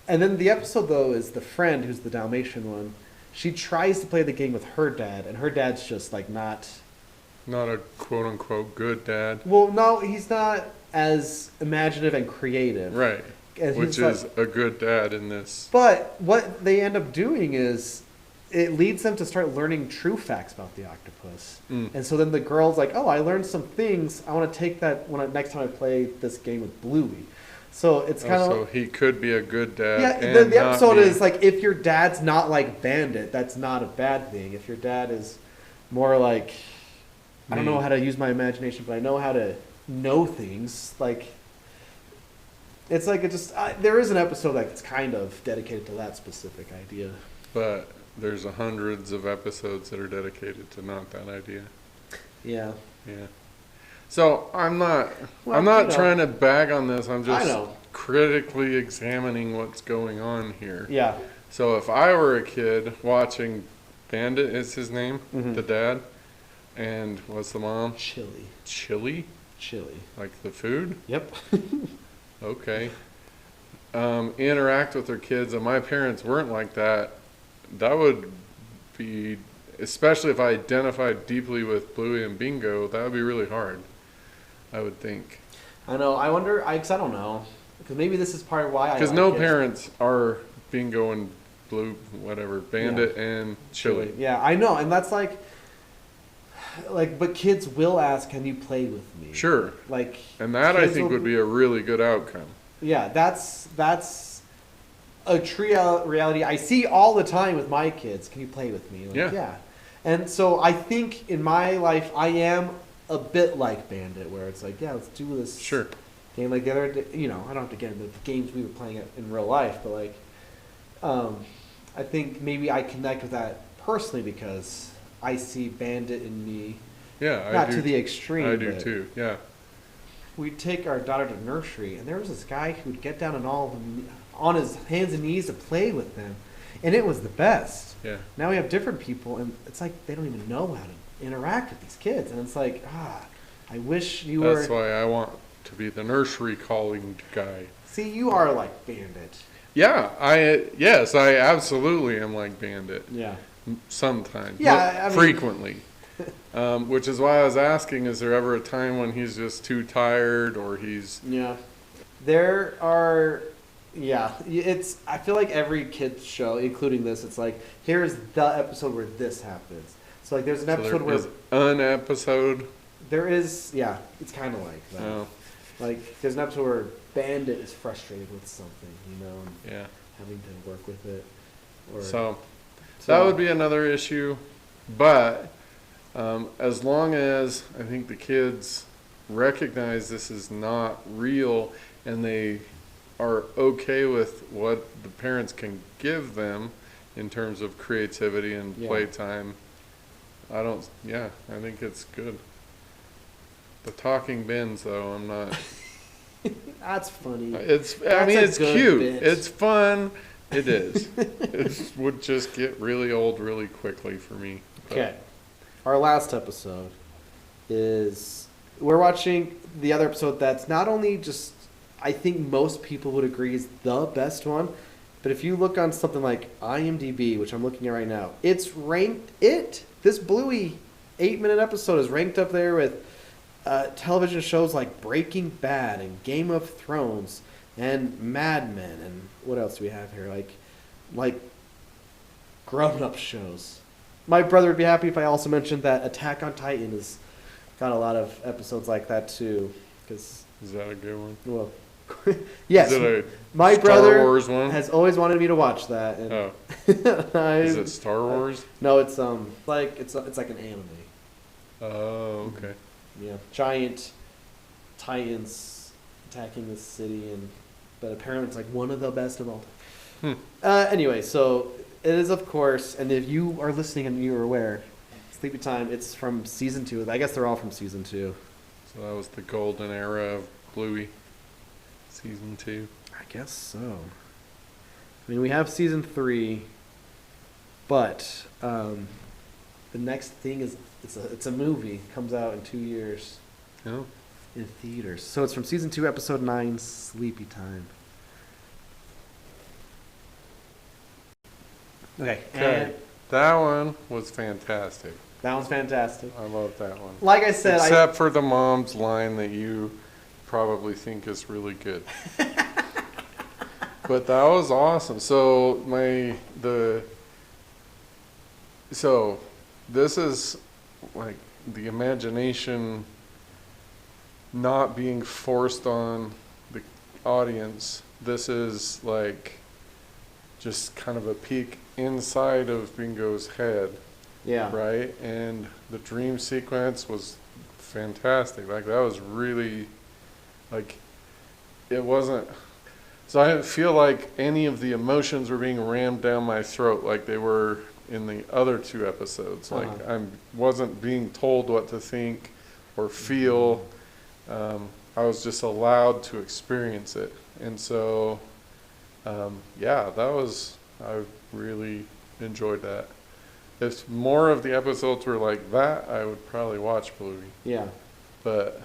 And then the episode though is the friend who's the Dalmatian one. She tries to play the game with her dad, and her dad's just like not. Not a quote unquote good dad. Well, no, he's not as imaginative and creative. Right. And Which he's is like- a good dad in this. But what they end up doing is it leads them to start learning true facts about the octopus. Mm. And so then the girl's like, "Oh, I learned some things. I want to take that next time I play this game with Bluey." So it's kind So of he could be a good dad. yeah. and The not episode be- is like if your dad's not like Bandit, that's not a bad thing. If your dad is more like I don't Me. know how to use my imagination, but I know how to know things. Like it's like it just there is an episode that's kind of dedicated to that specific idea. But there's hundreds of episodes that are dedicated to not that idea. Yeah. Yeah. So I'm not Well, I'm not you know. trying to bag on this. I'm I just know. critically examining what's going on here. Yeah. So if I were a kid watching Bandit is his name, Mhm. the dad, and what's the mom? Chili. Chili? Like the food? Yep. Okay. Interact with their kids, and my parents weren't like that. That would be, especially if I identified deeply with Bluey and Bingo, that would be really hard, I would think. I know. I wonder. Cause I don't know. Because maybe this is part of why I. Because like no it. parents are Bingo and Blue, whatever, Bandit and Chili. Yeah, I know, and that's like, but kids will ask, "Can you play with me?" Sure. Like, And that I kids think will- would be a really good outcome. Yeah, that's a true reality I see all the time with my kids. Can you play with me? Like, Yeah. And so I think in my life I am a bit like Bandit, where it's like, yeah, let's do this Sure. game. Like the other day, I don't have to get into the games we were playing in real life, but like, I think maybe I connect with that personally because I see Bandit in me, Yeah, I not do. to the extreme. I do but too. Yeah. We'd take our daughter to nursery, and there was this guy who would get down on his hands and knees to play with them, and it was the best. Yeah. Now we have different people, and it's like they don't even know how to interact with these kids, and it's like, I wish you That's were. why I want to be the nursery calling guy. See, you are like Bandit. Yeah, yes, I absolutely am like Bandit. Yeah. Sometimes. Yeah, Not I mean- frequently. Which is why I was asking, is there ever a time when he's just too tired or he's... Yeah. There are. Yeah, I feel like every kid's show, including this, it's like, here's the episode where this happens. So like, there's an episode there where is an episode. there is. Yeah, it's kind of like that. Oh, Like, there's an episode where Bandit is frustrated with something, and yeah. having to work with it. Or, So that would be another issue. But as long as I think the kids recognize this is not real and they are okay with what the parents can give them in terms of creativity and Yeah. playtime, I think it's good. The talking bins, though, I'm not. That's funny. It's That's a it's good cute. bit. It's fun. It is. It would just get really old really quickly for me. But- Okay. Our last episode is we're watching the other episode that's not only just I think most people would agree is the best one, but if you look on something like IMDb, which I'm looking at right now, it's ranked this Bluey 8-minute episode is ranked up there with television shows like Breaking Bad and Game of Thrones and Mad Men and what else do we have here? Like grown-up shows. My brother would be happy if I also mentioned that Attack on Titan has got a lot of episodes like that too. Because, Is that a good one? well, yes, Is it my Star brother Wars one? has always wanted me to watch that. And Oh, I- is it Star Wars? No, it's like it's like an anime. Oh, okay. Yeah, giant titans attacking the city, but apparently it's like one of the best of all time. Anyway, so it is, of course, and if you are listening and you are aware, Sleepytime, it's from season 2. I guess they're all from season 2. So that was the golden era of Bluey, season 2. I guess so. I mean, we have season 3, but the next thing is it's a movie. It comes out in 2 years Oh, in theaters. So it's from season 2, episode 9, Sleepytime. Okay, and that one was fantastic. that one's fantastic. I love that one. Like I said, Except for the mom's line that you probably think is really good. But that was awesome. So this is like the imagination not being forced on the audience. This is like just kind of a peek inside of Bingo's head. yeah, Right, and the dream sequence was fantastic. Like that was really, like, it wasn't. So I didn't feel like any of the emotions were being rammed down my throat like they were in the other 2 episodes. Like Uh-huh. I wasn't being told what to think or feel. I was just allowed to experience it. And so, I really enjoyed that. If more of the episodes were like that, I would probably watch Bluey. Yeah. But,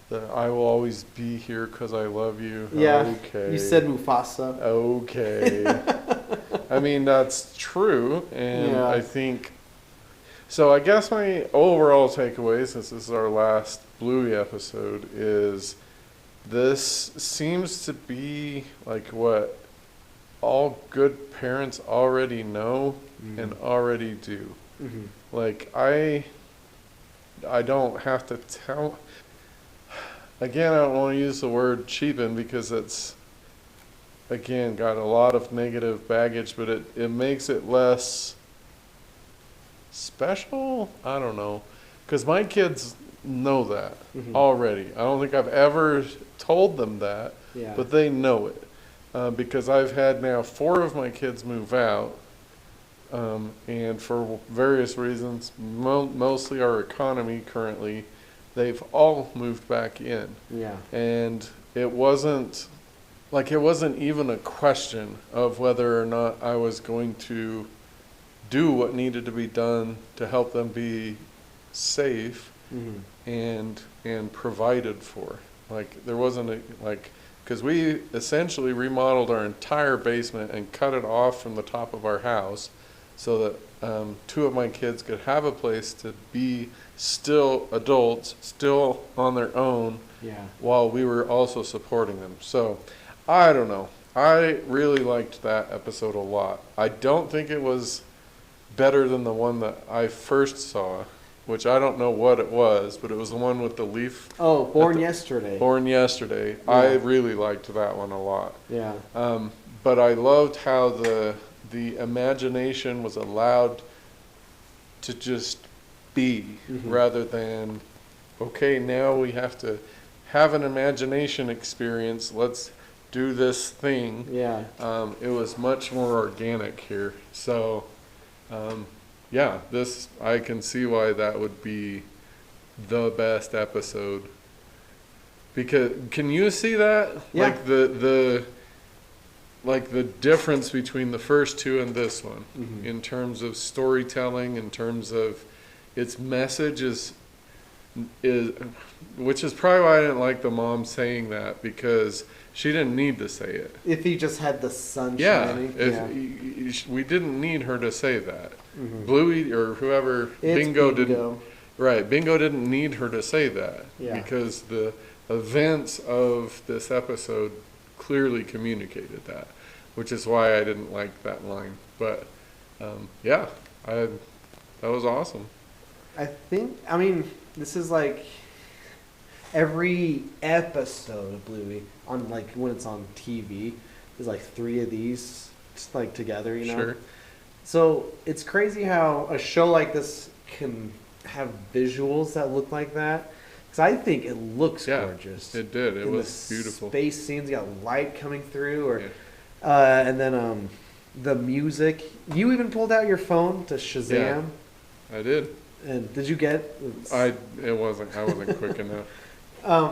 the I will always be here because I love you. Yeah. Okay. You said Mufasa. Okay. I mean, that's true. And Yeah. I think, so I guess my overall takeaway, since this is our last Bluey episode, is this seems to be like what all good parents already know and already do. Mm-hmm. Like, I don't have to tell. Again, I don't want to use the word cheapen because it's, again, got a lot of negative baggage, but it makes it less special? I don't know. Because my kids know that already. I don't think I've ever told them that, Yeah. but they know it. Because I've had now 4 of my kids move out, and for various reasons, mostly our economy currently, they've all moved back in. Yeah. And it wasn't even a question of whether or not I was going to do what needed to be done to help them be safe and provided for. Like, there wasn't because we essentially remodeled our entire basement and cut it off from the top of our house so that 2 of my kids could have a place to be still adults, still on their own, while we were also supporting them. So, I don't know. I really liked that episode a lot. I don't think it was better than the one that I first saw, which I don't know what it was, but it was the one with the leaf. Oh, Born Yesterday. Born Yesterday. Yeah. I really liked that one a lot. Yeah. But I loved how the imagination was allowed to just be rather than, okay, now we have to have an imagination experience. Let's do this thing. Yeah. It was much more organic here. So, this, I can see why that would be the best episode. Because, can you see that? Yeah. Like the difference between the first 2 and this one in terms of storytelling, in terms of its message is which is probably why I didn't like the mom saying that, because she didn't need to say it. If he just had the sun shining. We didn't need her to say that. Bluey or whoever, Bingo didn't. Right, Bingo didn't need her to say that because the events of this episode clearly communicated that, which is why I didn't like that line. But that was awesome. I mean, this is like every episode of Bluey on, like, when it's on TV, there's like 3 of these just like together, you know? Sure. So it's crazy how a show like this can have visuals that look like that. Because I think it looks gorgeous. It did. It in was the beautiful. Space scenes, you got light coming through, and then the music. You even pulled out your phone to Shazam. Yeah, I did. And did you get? I wasn't quick enough.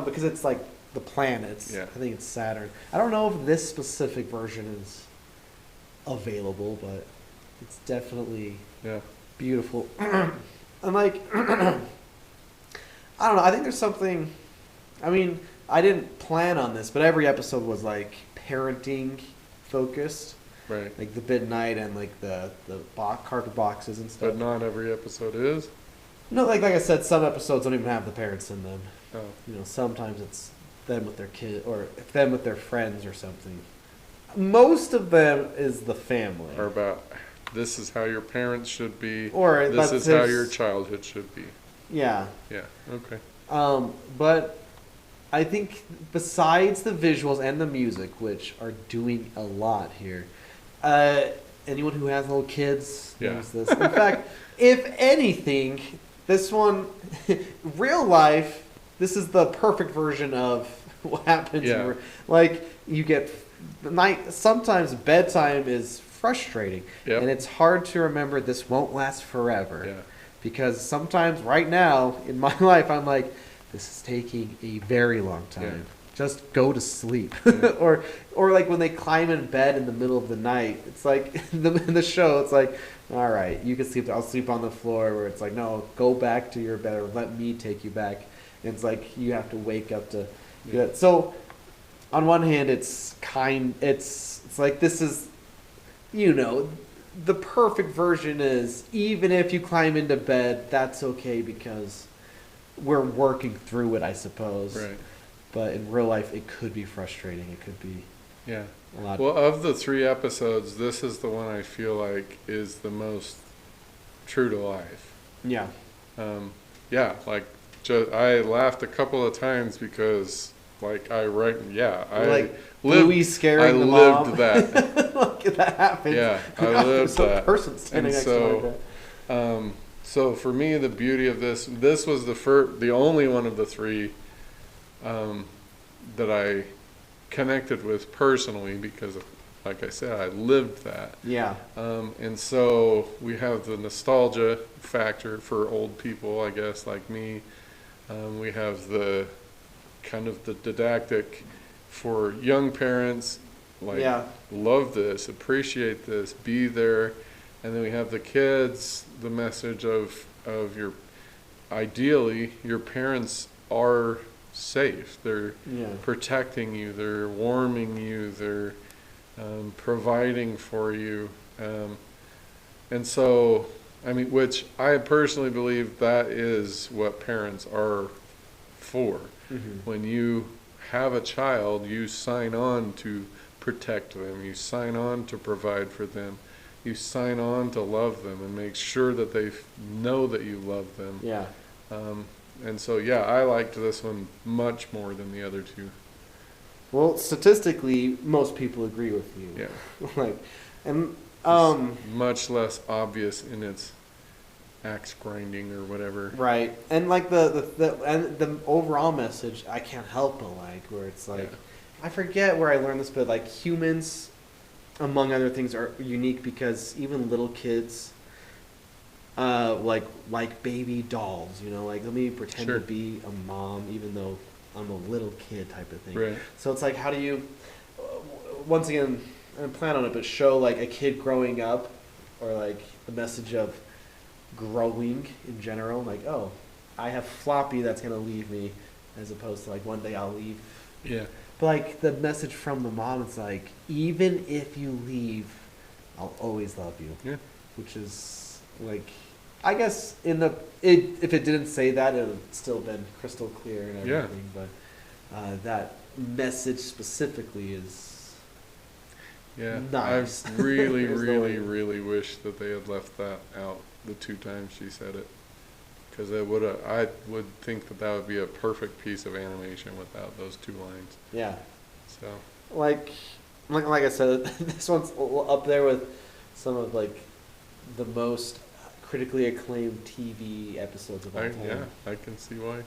Because it's like the planets. Yeah. I think it's Saturn. I don't know if this specific version is available, but it's definitely beautiful. And like, I don't know. I think there's something. I mean, I didn't plan on this, but every episode was like parenting focused. Right. Like the midnight and like the carpet boxes and stuff. But not every episode is. No, like I said, some episodes don't even have the parents in them. Oh. You know, sometimes it's them with their kid or them with their friends or something. Most of them is the family. Or about this is how your parents should be. Or this is how your childhood should be. Yeah. Yeah. Okay. But I think besides the visuals and the music, which are doing a lot here, anyone who has little kids knows this. In fact, if anything, this one, real life, this is the perfect version of what happens. Yeah. Like, you get sometimes bedtime is frustrating. Yep. And it's hard to remember this won't last forever. Yeah. Because sometimes right now in my life, I'm like, this is taking a very long time. Yeah. Just go to sleep. Yeah. or like when they climb in bed in the middle of the night, it's like in the show, it's like, all right, you can sleep. I'll sleep on the floor. Where it's like, no, go back to your bed or let me take you back. And it's like you have to wake up to do that. So on one hand, it's like this is, you know, the perfect version is even if you climb into bed, that's okay because we're working through it, I suppose. Right. But in real life, it could be frustrating. It could be Yeah. a lot. Well, of the 3 episodes, this is the one I feel like is the most true to life. Yeah. Yeah, like I laughed a couple of times because, like, I Like Bluey scaring the lived mom. that. Like that happens. Yeah, I lived Some that. person standing And next to so, so for me, the beauty of this was the only one of the 3 that I connected with personally because, like I said, I lived that. Yeah. And so we have the nostalgia factor for old people, I guess, like me. We have the kind of the didactic for young parents, like, Yeah. love this, appreciate this, be there. And then we have the kids, the message of ideally, your parents are safe. They're protecting you. They're warming you. They're providing for you. And so, I mean, which I personally believe that is what parents are for. Mm-hmm. When you have a child, you sign on to protect them. You sign on to provide for them. You sign on to love them and make sure that they know that you love them. Yeah. And so, yeah, I liked this one much more than the other 2. Well, statistically, most people agree with you. Yeah. Like, and It's much less obvious in its axe grinding or whatever. right, and like the overall message, I can't help but like where it's like, Yeah. I forget where I learned this, but like humans, among other things, are unique because even little kids, like baby dolls, you know, like let me pretend Sure. to be a mom, even though I'm a little kid type of thing. Right. So it's like, how do you, once again, I don't plan on it, but show like a kid growing up, or like the message of growing in general, like, oh, I have Floppy that's gonna leave me, as opposed to like one day I'll leave. Yeah. But like the message from the mom is like, even if you leave, I'll always love you. Yeah. Which is like, I guess if it didn't say that, it would still been crystal clear and Yeah. everything. But that message specifically is Yeah. nice. I really, There's no really, way. really wish that they had left that out the 2 times she said it. Because I would think that would be a perfect piece of animation without those 2 lines. Yeah. So, Like I said, this one's up there with some of like the most critically acclaimed TV episodes of all time. yeah, I can see why.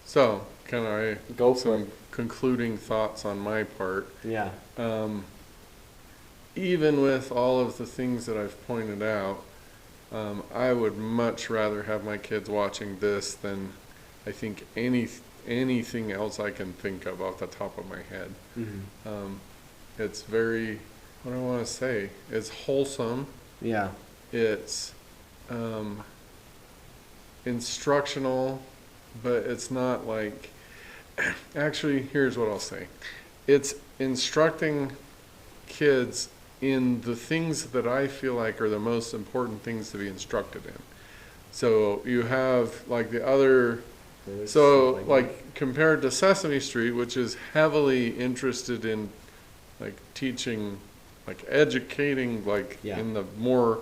So, can I Go for some it. concluding thoughts on my part? Yeah. Even with all of the things that I've pointed out, I would much rather have my kids watching this than I think anything else I can think of off the top of my head. Mm-hmm. It's very, what do I want to say? It's wholesome. Yeah. It's instructional, but it's not like, actually, here's what I'll say. It's instructing kids in the things that I feel like are the most important things to be instructed in. So you have like the other, so like compared to Sesame Street, which is heavily interested in like teaching, like educating, like in the more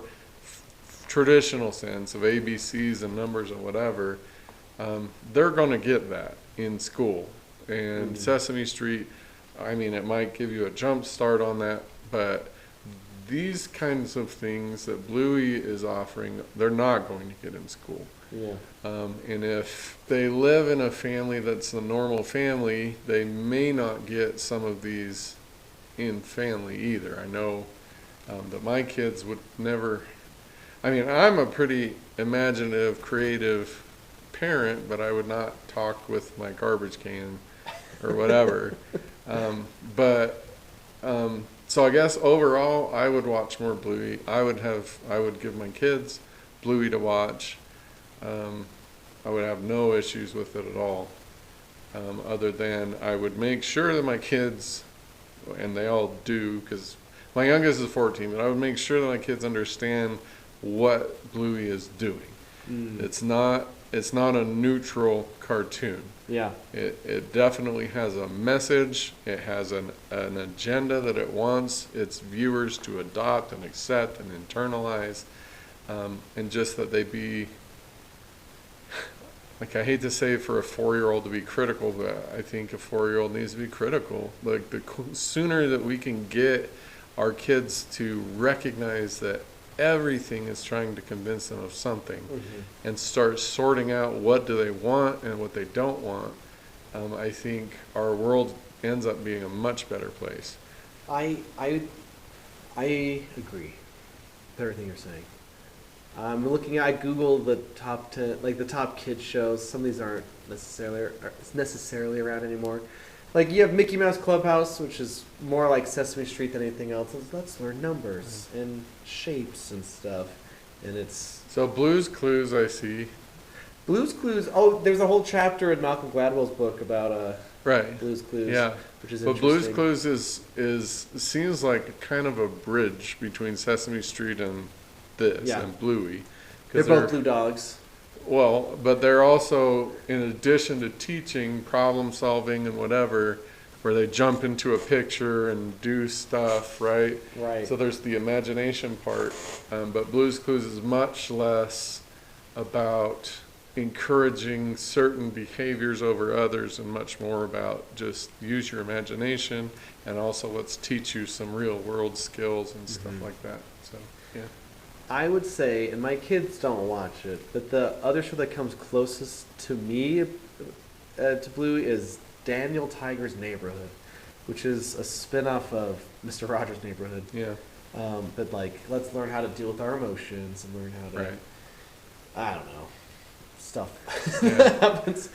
traditional sense of ABCs and numbers and whatever, they're going to get that in school. And Sesame Street, I mean, it might give you a jump start on that, but these kinds of things that Bluey is offering, they're not going to get in school. Yeah. And if they live in a family that's a normal family, they may not get some of these in family either. I know that my kids would never, I mean, I'm a pretty imaginative, creative parent, but I would not talk with my garbage can or whatever. So I guess overall, I would watch more Bluey. I would give my kids Bluey to watch. I would have no issues with it at all. Other than I would make sure that my kids, and they all do, because my youngest is 14, but I would make sure that my kids understand what Bluey is doing. It's not a neutral cartoon. Yeah. It definitely has a message. It has an agenda that it wants its viewers to adopt and accept and internalize, and just that they be, like, I hate to say for a 4-year-old to be critical, but I think a 4-year-old needs to be critical. Like, the sooner that we can get our kids to recognize that everything is trying to convince them of something, and start sorting out what do they want and what they don't want, I think our world ends up being a much better place. I agree with everything you're saying. I Googled the top 10, like the top kids shows. Some of these aren't necessarily around anymore. Like, you have Mickey Mouse Clubhouse, which is more like Sesame Street than anything else. Let's learn numbers and shapes and stuff. And it's... So Blue's Clues, I see. Blue's Clues, there's a whole chapter in Malcolm Gladwell's book about right. Blue's Clues. Yeah. Which is but interesting. Blue's Clues seems like kind of a bridge between Sesame Street and this, and Bluey. They're both blue dogs. Well, but they're also, in addition to teaching, problem solving and whatever, where they jump into a picture and do stuff, right? Right. So there's the imagination part. But Blue's Clues is much less about encouraging certain behaviors over others and much more about just use your imagination, and also let's teach you some real world skills and stuff like that. So, yeah. I would say, and my kids don't watch it, but the other show that comes closest to me to Bluey is Daniel Tiger's Neighborhood, which is a spin-off of Mr. Rogers' Neighborhood. Yeah. But, like, let's learn how to deal with our emotions and learn how to, I don't know, stuff that happens.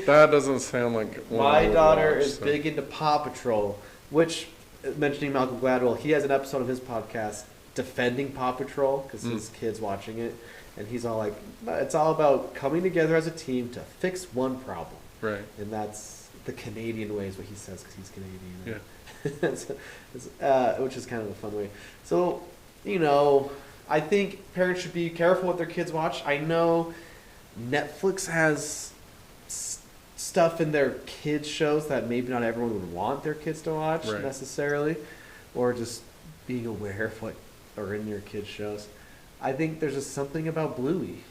That doesn't sound like one my daughter watch, is big into Paw Patrol, which, mentioning Malcolm Gladwell, he has an episode of his podcast defending Paw Patrol because his kid's watching it, and he's all like, it's all about coming together as a team to fix one problem. Right. And that's the Canadian way is what he says because he's Canadian. Yeah. Which is kind of a fun way. So, I think parents should be careful what their kids watch. I know Netflix has stuff in their kids shows that maybe not everyone would want their kids to watch necessarily, or just being aware of what are in your kids shows. I think there's just something about Bluey.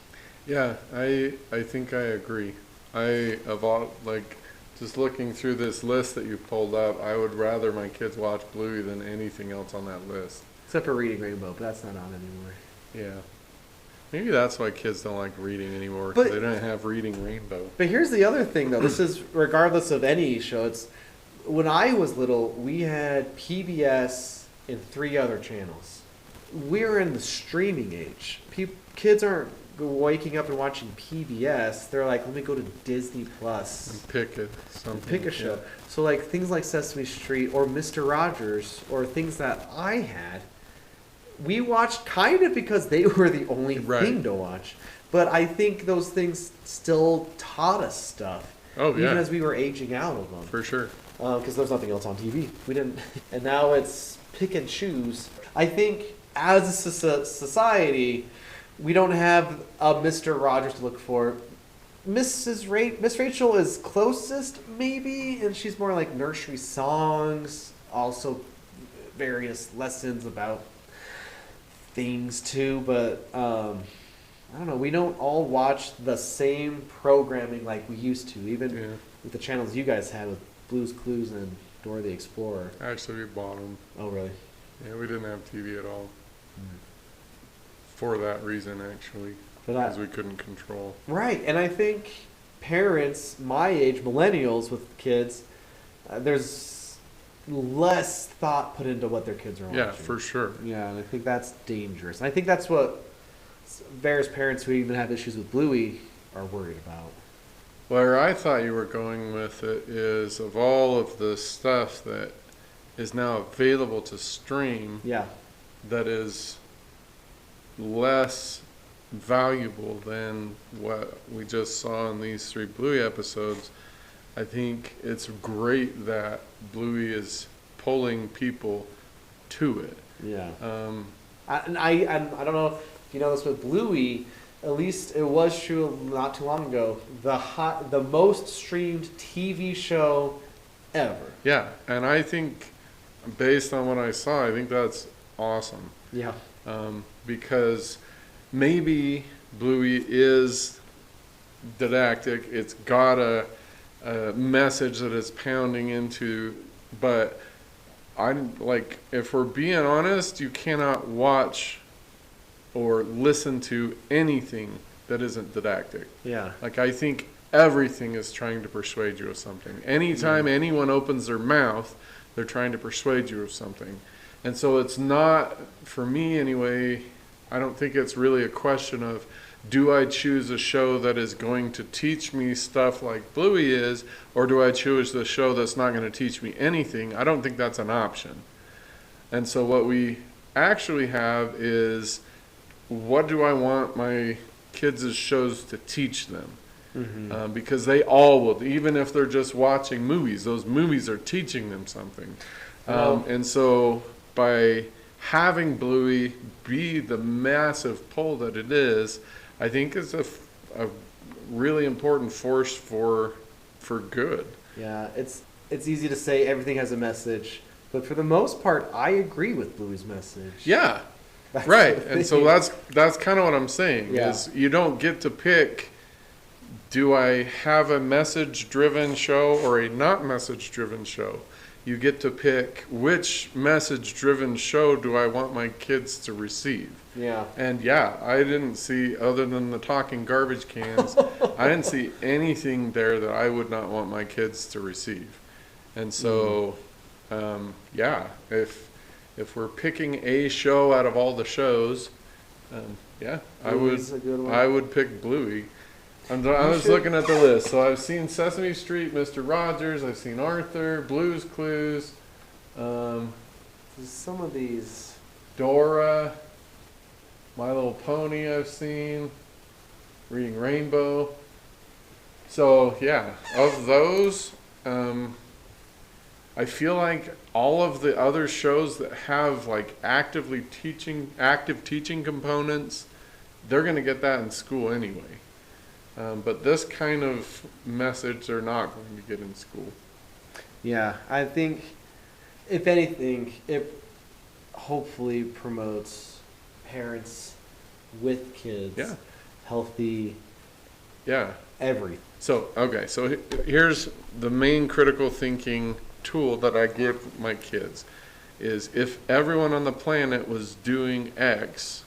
Yeah, I think I agree. Just looking through this list that you pulled up, I would rather my kids watch Bluey than anything else on that list. Except for Reading Rainbow, but that's not on anymore. Yeah. Maybe that's why kids don't like reading anymore, because they don't have Reading Rainbow. But here's the other thing, though. This is regardless of any show. It's when I was little, we had PBS and 3 other channels. We're in the streaming age. Kids aren't waking up and watching PBS. They're like, let me go to Disney Plus and pick a show. So like things like Sesame Street or Mr. Rogers or things that I had, we watched kind of because they were the only thing to watch. But I think those things still taught us stuff. Oh, yeah. Even as we were aging out of them. For sure. Because there's nothing else on TV. We didn't, and now it's pick and choose. I think as a society, we don't have a Mr. Rogers to look for. Miss Rachel is closest, maybe, and she's more like nursery songs, also various lessons about things too, but I don't know, we don't all watch the same programming like we used to, even with the channels you guys had with Blue's Clues and Dora the Explorer. Actually, we bought them. Oh, really? Yeah, we didn't have TV at all. For that reason, actually, because we couldn't control. Right, and I think parents my age, millennials with kids, there's less thought put into what their kids are watching. Yeah, for sure. Yeah, and I think that's dangerous. And I think that's what various parents who even have issues with Bluey are worried about. Where I thought you were going with it is of all of the stuff that is now available to stream Yeah. that is less valuable than what we just saw in these 3 Bluey episodes. I think it's great that Bluey is pulling people to it. Yeah. I don't know if you know this with Bluey. At least it was true not too long ago. The most streamed TV show ever. Yeah, and I think based on what I saw, I think that's awesome. Yeah. Because maybe Bluey is didactic. It's got a message that it's pounding into, but if we're being honest, you cannot watch or listen to anything that isn't didactic. Yeah. Like, I think everything is trying to persuade you of something. Anytime anyone opens their mouth, they're trying to persuade you of something. And so it's not, for me anyway, I don't think it's really a question of, do I choose a show that is going to teach me stuff like Bluey is, or do I choose the show that's not going to teach me anything? I don't think that's an option. And so what we actually have is, what do I want my kids' shows to teach them? Mm-hmm. Because they all will, even if they're just watching movies, those movies are teaching them something. And so by having Bluey be the massive pull that it is, I think is a really important force for good. Yeah, it's easy to say everything has a message, but for the most part, I agree with Bluey's message. Yeah, That's right. the And so thing. that's kind of what I'm saying, Yeah. is you don't get to pick, do I have a message-driven show or a not message-driven show? You get to pick which message-driven show do I want my kids to receive. Yeah. And yeah, I didn't see, other than the talking garbage cans, I didn't see anything there that I would not want my kids to receive. And so, yeah, if we're picking a show out of all the shows, yeah, Bluey's a good one. I would pick Bluey. I was looking at the list. So I've seen Sesame Street, Mr. Rogers, I've seen Arthur, Blue's Clues, Some of these. Dora, My Little Pony I've seen, Reading Rainbow. So yeah, of those, I feel like all of the other shows that have like active teaching components, they're going to get that in school anyway. But this kind of message they're not going to get in school. Yeah, I think, if anything, it hopefully promotes parents with kids. Yeah. Healthy. Yeah. Everything. So, okay, so here's the main critical thinking tool that I give my kids is, if everyone on the planet was doing X,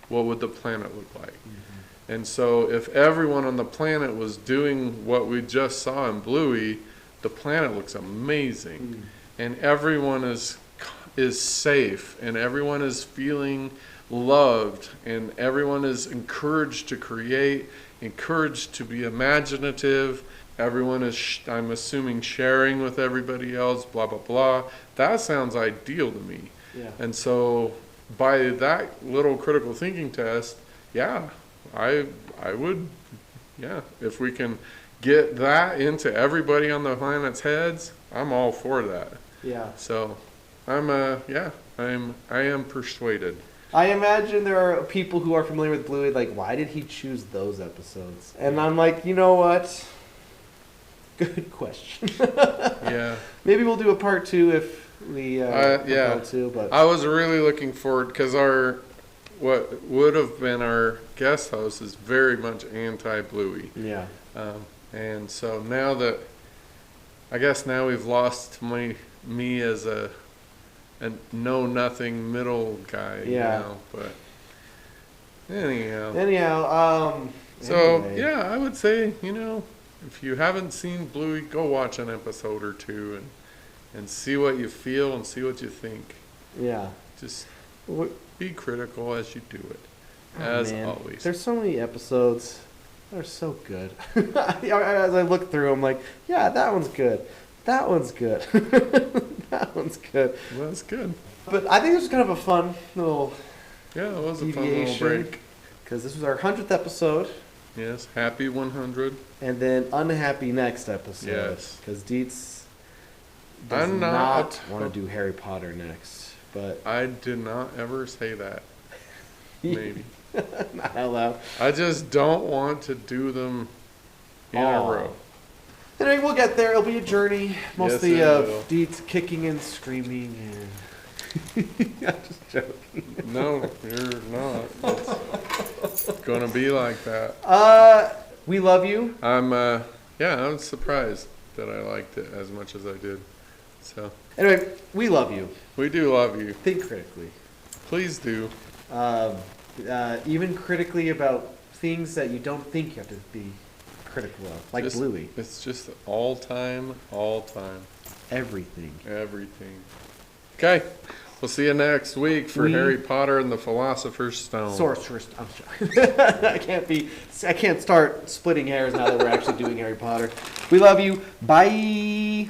what would the planet look like? Mm-hmm. And so if everyone on the planet was doing what we just saw in Bluey, the planet looks amazing. And everyone is safe, and everyone is feeling loved, and everyone is encouraged to create, encouraged to be imaginative. Everyone is, I'm assuming, sharing with everybody else, blah, blah, blah. That sounds ideal to me. Yeah. And so by that little critical thinking test, yeah, I would, yeah, if we can get that into everybody on the planet's heads, I'm all for that. Yeah. So I am persuaded. I imagine there are people who are familiar with Bluey, like, why did he choose those episodes? And I'm like, you know what? Good question. Yeah. Maybe we'll do a part 2 if we yeah. want to. But I was really looking forward, because what would have been our guest host is very much anti-Bluey. Yeah. And so now that, I guess now we've lost me as a know-nothing middle guy. Yeah. Now, but anyhow. So, anyway. yeah, I would say, if you haven't seen Bluey, go watch an episode or two and see what you feel and see what you think. Yeah. Just be critical as you do it, Oh, as man. always. There's so many episodes. They're so good. As I look through, I'm like, yeah, that one's good. That one's good. That one's good. Well, that's good. But I think this was kind of a fun little Yeah, it was a fun little deviation. break. Because this was our 100th episode. Yes, happy 100. And then unhappy next episode. Yes. Because Dietz does I'm not not want to do Harry Potter next. But I did not ever say that. Maybe. not out loud. I just don't want to do them in a row. Anyway, we'll get there. It'll be a journey. Mostly Yes, it of will. Dietz kicking and screaming and... I'm just joking. No, you're not. It's gonna be like that. We love you. I'm surprised that I liked it as much as I did. So Anyway, we love you. we do love you. Think critically. Please do. Even critically about things that you don't think you have to be critical of, like Just- Bluey. It's just all time. Everything. Everything. Okay. We'll see you next week for Harry Potter and the Philosopher's Stone. Sorcerer's. I'm sorry. I can't start splitting hairs now that we're actually doing Harry Potter. We love you. Bye.